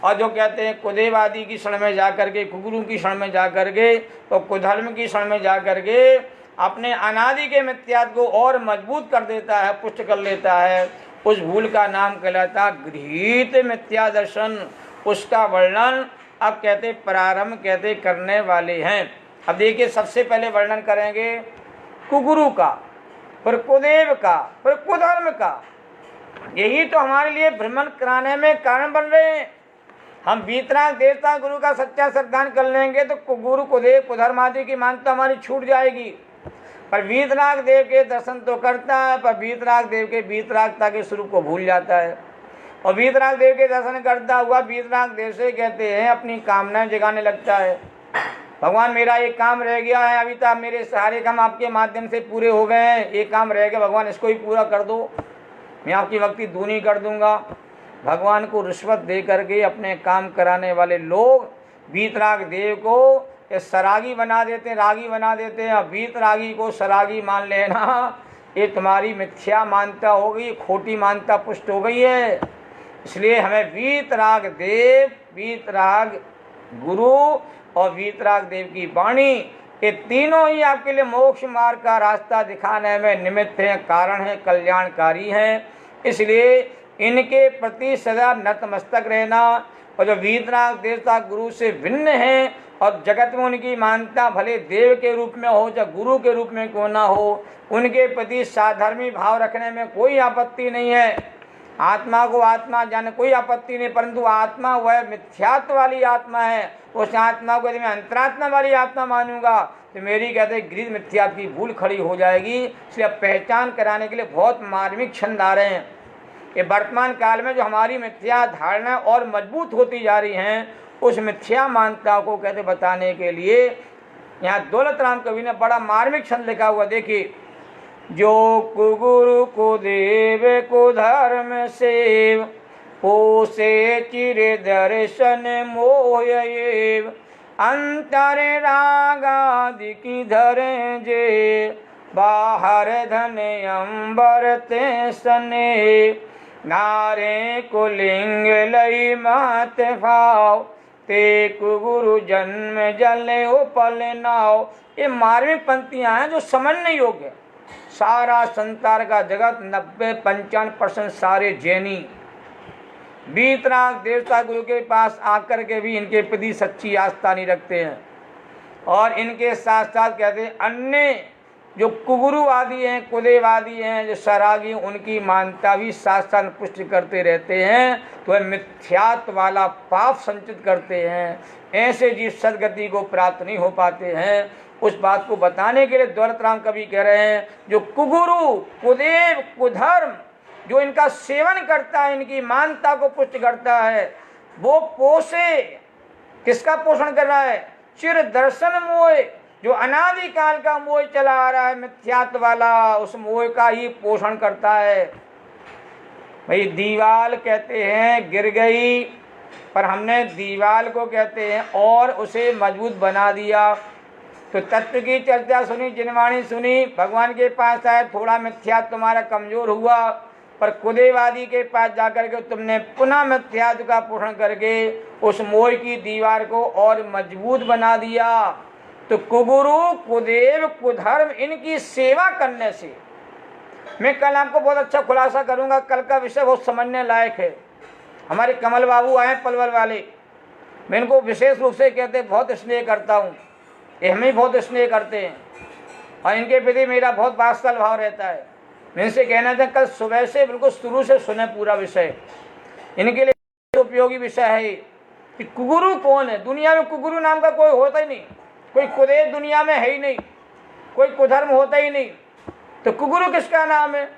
और जो कहते हैं कुदेवादी की शरण में जा करके, कुगुरु की शरण में जा करके और कुधर्म की शरण में जा करके अपने अनादि के मिथ्यात्व को और मजबूत कर देता है, पुष्ट कर लेता है। उस भूल का नाम कहलाता गृहीत मिथ्या दर्शन। उसका वर्णन अब कहते प्रारंभ कहते करने वाले हैं। अब देखिए सबसे पहले वर्णन करेंगे कुगुरु का, फिर कुदेव का, फिर कुधर्म का। यही तो हमारे लिए भ्रमण कराने में कारण बन रहे हैं। हम वीतराग देवता गुरु का सच्चा श्रद्धान कर लेंगे तो कुगुरु कुदेव कुधर्म आदि की मान्यता हमारी छूट जाएगी। पर वीतराग देव के दर्शन तो करता है, पर वीतराग देव के वीतरागता के स्वरूप को भूल जाता है। और वीतराग देव के दर्शन करता हुआ वीतराग देव से कहते हैं अपनी कामनाएं जगाने लगता है। भगवान मेरा एक काम रह गया है, अभी तक मेरे सारे काम आपके माध्यम से पूरे हो गए हैं, एक काम रह गया, भगवान इसको ही पूरा कर दो, मैं आपकी भक्ति दूनी कर दूंगा। भगवान को रिश्वत दे करके अपने काम कराने वाले लोग वीतराग देव को ये सरागी बना देते हैं, रागी बना देते हैं। वीतरागी को सरागी मान लेना, ये तुम्हारी मिथ्या मान्यता हो गई, खोटी मान्यता पुष्ट हो गई है। इसलिए हमें वीतराग देव, वीतराग गुरु और वीतराग देव की वाणी, ये तीनों ही आपके लिए मोक्ष मार्ग का रास्ता दिखाने में निमित्त हैं, कारण हैं, कल्याणकारी हैं। इसलिए इनके प्रति सदा नतमस्तक रहना। और जो वीतराग देवता गुरु से भिन्न है और जगत में उनकी मान्यता भले देव के रूप में हो या गुरु के रूप में क्यों ना हो, उनके प्रति साधर्मी भाव रखने में कोई आपत्ति नहीं है। आत्मा को आत्मा जाने कोई आपत्ति नहीं, परंतु आत्मा वह मिथ्यात्व वाली आत्मा है। उस आत्मा को यदि मैं अंतरात्मा वाली आत्मा मानूंगा तो मेरी कहते गृह मिथ्यात्व की भूल खड़ी हो जाएगी। इसलिए पहचान कराने के लिए बहुत मार्मिक छंद आ रहे हैं। ये वर्तमान काल में जो हमारी मिथ्या धारणा और मजबूत होती जा रही हैं, उस मिथ्या मान्यता को कहते बताने के लिए यहाँ दौलत राम कवि ने बड़ा मार्मिक छंद लिखा हुआ। देखिए, जो कुगुरु कुदेव कुधर्म सेव पोसे चिर दर्शन मोह अंतर रागादि की धरे जे बाहर धन अंबर ते सने नारे कुलिंग लई मात भाव ते कुगुरु जन्म जले उपल नाव। ये मार्मिक पंक्तियां हैं जो समझने योग्य है। सारा संसार का जगत 90-95% सारे जैनी वीतराग देवता गुरु के पास आकर के भी इनके प्रति सच्ची आस्था नहीं रखते हैं। और इनके साथ साथ कहते हैं अन्य जो कुगुरु आदि हैं, कुदेव आदि हैं, जो सरागी, उनकी मान्यता भी साथ साथ पुष्ट करते रहते हैं, तो वह मिथ्यात्व वाला पाप संचित करते हैं। ऐसे जीव सदगति को प्राप्त नहीं हो पाते हैं। उस बात को बताने के लिए दौलत राम कवि कह रहे हैं, जो कुगुरु कुदेव कुधर्म जो इनका सेवन करता है, इनकी मान्यता को पुष्ट करता है, वो पोषे, किसका पोषण कर रहा है? चिर दर्शन मोह, जो अनादिकाल का मोह चला आ रहा है मिथ्यात्व वाला, उस मोह का ही पोषण करता है। भाई दीवाल कहते हैं गिर गई, पर हमने दीवाल को कहते हैं और उसे मजबूत बना दिया। तो तत्व की चर्चा सुनी, जिनवाणी सुनी, भगवान के पास आए, थोड़ा मिथ्यात्व तुम्हारा कमजोर हुआ, पर कुदेवादी के पास जाकर के तुमने पुनः मिथ्यात्व का पोषण करके उस मोह की दीवार को और मजबूत बना दिया। तो कुगुरु कुदेव कुधर्म इनकी सेवा करने से, मैं कल आपको बहुत अच्छा खुलासा करूंगा, कल का विषय बहुत समझने लायक है। हमारे कमल बाबू आए पलवल वाले, मैं इनको विशेष रूप से कहते बहुत स्नेह करता हूँ, ये हमें बहुत स्नेह करते हैं और इनके प्रति मेरा बहुत वात्सल भाव रहता है। मैं इनसे कहना था कल सुबह से बिल्कुल शुरू से सुने पूरा विषय, इनके लिए उपयोगी विषय है कि कुगुरु कौन है। दुनिया में कुगुरु नाम का कोई होता ही नहीं, कोई कुदेव दुनिया में है ही नहीं, कोई कुधर्म होता ही नहीं। तो कुगुरु किसका नाम है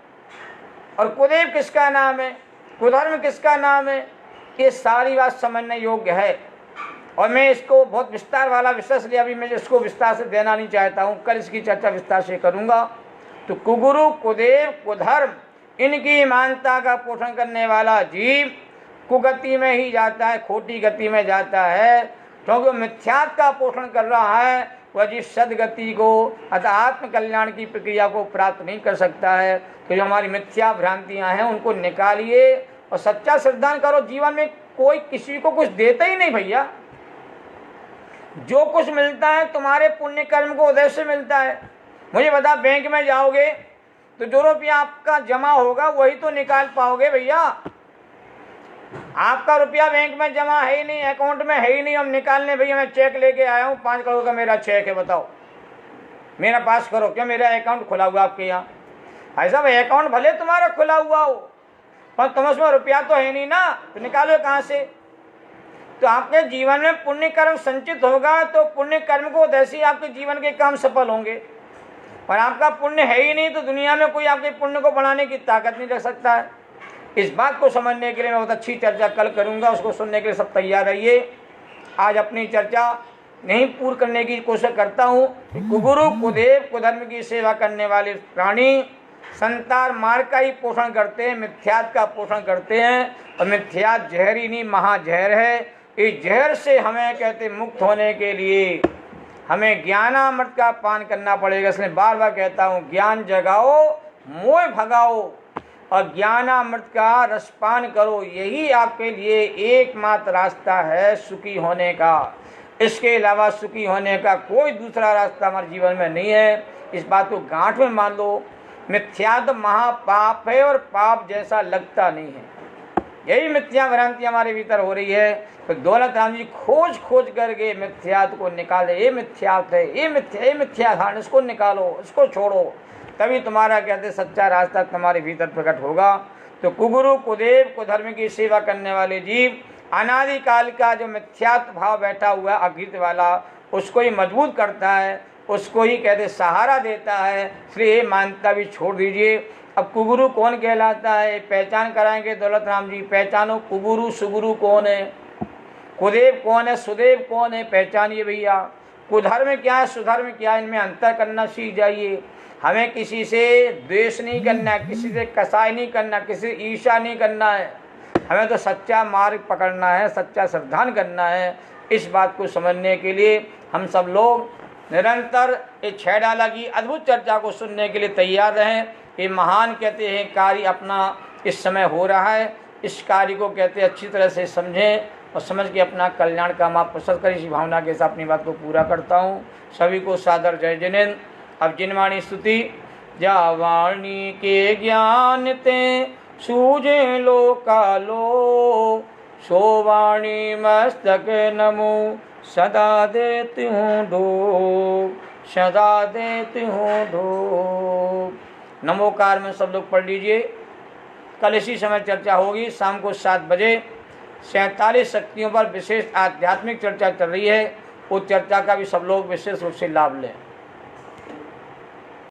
और कुदेव किसका नाम है, कुधर्म किसका नाम है, ये सारी बात समझने योग्य है। और मैं इसको बहुत विस्तार वाला विषय इसलिए अभी मैं इसको विस्तार से देना नहीं चाहता हूँ, कल इसकी चर्चा विस्तार से करूँगा। तो कुगुरु, कुदेव, कुधर्म, इनकी मानता का पोषण करने वाला जीव कुगति में ही जाता है, खोटी गति में जाता है, क्योंकि मिथ्यात्व का पोषण कर रहा है। वह जीव सदगति को अतः आत्म कल्याण की प्रक्रिया को प्राप्त नहीं कर सकता है। तो जो हमारी मिथ्या भ्रांतियां हैं उनको निकालिए और सच्चा श्रद्धान करो। जीवन में कोई किसी को कुछ देता ही नहीं भैया, जो कुछ मिलता है तुम्हारे पुण्य कर्म को उदय से मिलता है। मुझे बता, बैंक में जाओगे तो जो रुपया आपका जमा होगा वही तो निकाल पाओगे भैया। आपका रुपया बैंक में जमा है ही नहीं, अकाउंट में है ही नहीं, हम निकालने भैया मैं चेक लेके आया हूँ 5 करोड़ का मेरा चेक है, बताओ मेरा पास करो। क्या मेरा अकाउंट खुला हुआ आपके यहाँ? भाई साहब अकाउंट भले तुम्हारा खुला हुआ हो पर तुम उसमें रुपया तो है नहीं ना, तो निकालो कहाँ से? तो आपके जीवन में पुण्य कर्म संचित होगा तो पुण्य कर्म को वैसे ही आपके जीवन के काम सफल होंगे। और आपका पुण्य है ही नहीं तो दुनिया में कोई आपके पुण्य को बढ़ाने की ताकत नहीं रख सकता है। इस बात को समझने के लिए मैं बहुत अच्छी चर्चा कल करूंगा, उसको सुनने के लिए सब तैयार रहिए। आज अपनी चर्चा नहीं पूर्ण करने की कोशिश करता हूँ। कुगुरु, कुदेव, कुधर्म की सेवा करने वाले प्राणी संसार मार्ग का ही पोषण करते हैं, मिथ्यात्व का पोषण करते हैं। और मिथ्यात्व जहर ही नहीं महाजहर है। इस जहर से हमें कहते मुक्त होने के लिए हमें ज्ञानामृत का पान करना पड़ेगा। इसलिए बार बार कहता हूँ, ज्ञान जगाओ, मोह भगाओ और ज्ञानामृत का रसपान करो। यही आपके लिए एकमात्र रास्ता है सुखी होने का। इसके अलावा सुखी होने का कोई दूसरा रास्ता हमारे जीवन में नहीं है। इस बात को गांठ में मान लो। मिथ्यात्व महापाप है और पाप जैसा लगता नहीं है। यही मिथ्या भ्रांति हमारे भीतर हो रही है। तो दौलत राम जी खोज खोज करके मिथ्यात्व को निकाले। ये मिथ्यात्व है, ये मिथ्या धारण, इसको निकालो, इसको छोड़ो, तभी तुम्हारा कहते सच्चा रास्ता तुम्हारे भीतर प्रकट होगा। तो कुगुरु, कुदेव, कुधर्म की सेवा करने वाले जीव अनादिकाल का जो मिथ्यात्व भाव बैठा हुआ है अघृत वाला, उसको ही मजबूत करता है, उसको ही कहते सहारा देता है। इसलिए मानता भी छोड़ दीजिए। अब कुगुरु कौन कहलाता है पहचान कराएंगे दौलत राम जी। पहचानो, कुगुरु सुगुरु कौन है, कुदेव कौन है, सुदेव कौन है, पहचानिए भैया। कुधर्म क्या है, सुधर्म क्या है, इनमें अंतर करना सीख जाइए। हमें किसी से द्वेष नहीं करना है, किसी से कसाई नहीं करना, किसी से ईर्ष्या नहीं करना है। हमें तो सच्चा मार्ग पकड़ना है, सच्चा श्रद्धान करना है। इस बात को समझने के लिए हम सब लोग निरंतर इस 6 डाला की अद्भुत चर्चा को सुनने के लिए तैयार रहें। ये महान कहते हैं कार्य अपना इस समय हो रहा है। इस कार्य को कहते हैं अच्छी तरह से समझें और समझ के अपना कल्याण का माप प्रसन्न करें। इसी भावना के साथ अपनी बात को पूरा करता हूँ। सभी को सादर जय जिनेन्द्र। अब जिनवाणी स्तुति। जा वाणी के ज्ञान ते सूझे लोकालो, सो वाणी मस्तक नमो सदा देती हूँ धूप, सदा देती हूँ धूप। नमोकार में सब लोग पढ़ लीजिए। कल इसी समय चर्चा होगी शाम को 7 बजे। 47 शक्तियों पर विशेष आध्यात्मिक चर्चा चल रही है। उस चर्चा का भी सब लोग विशेष रूप से लाभ लें।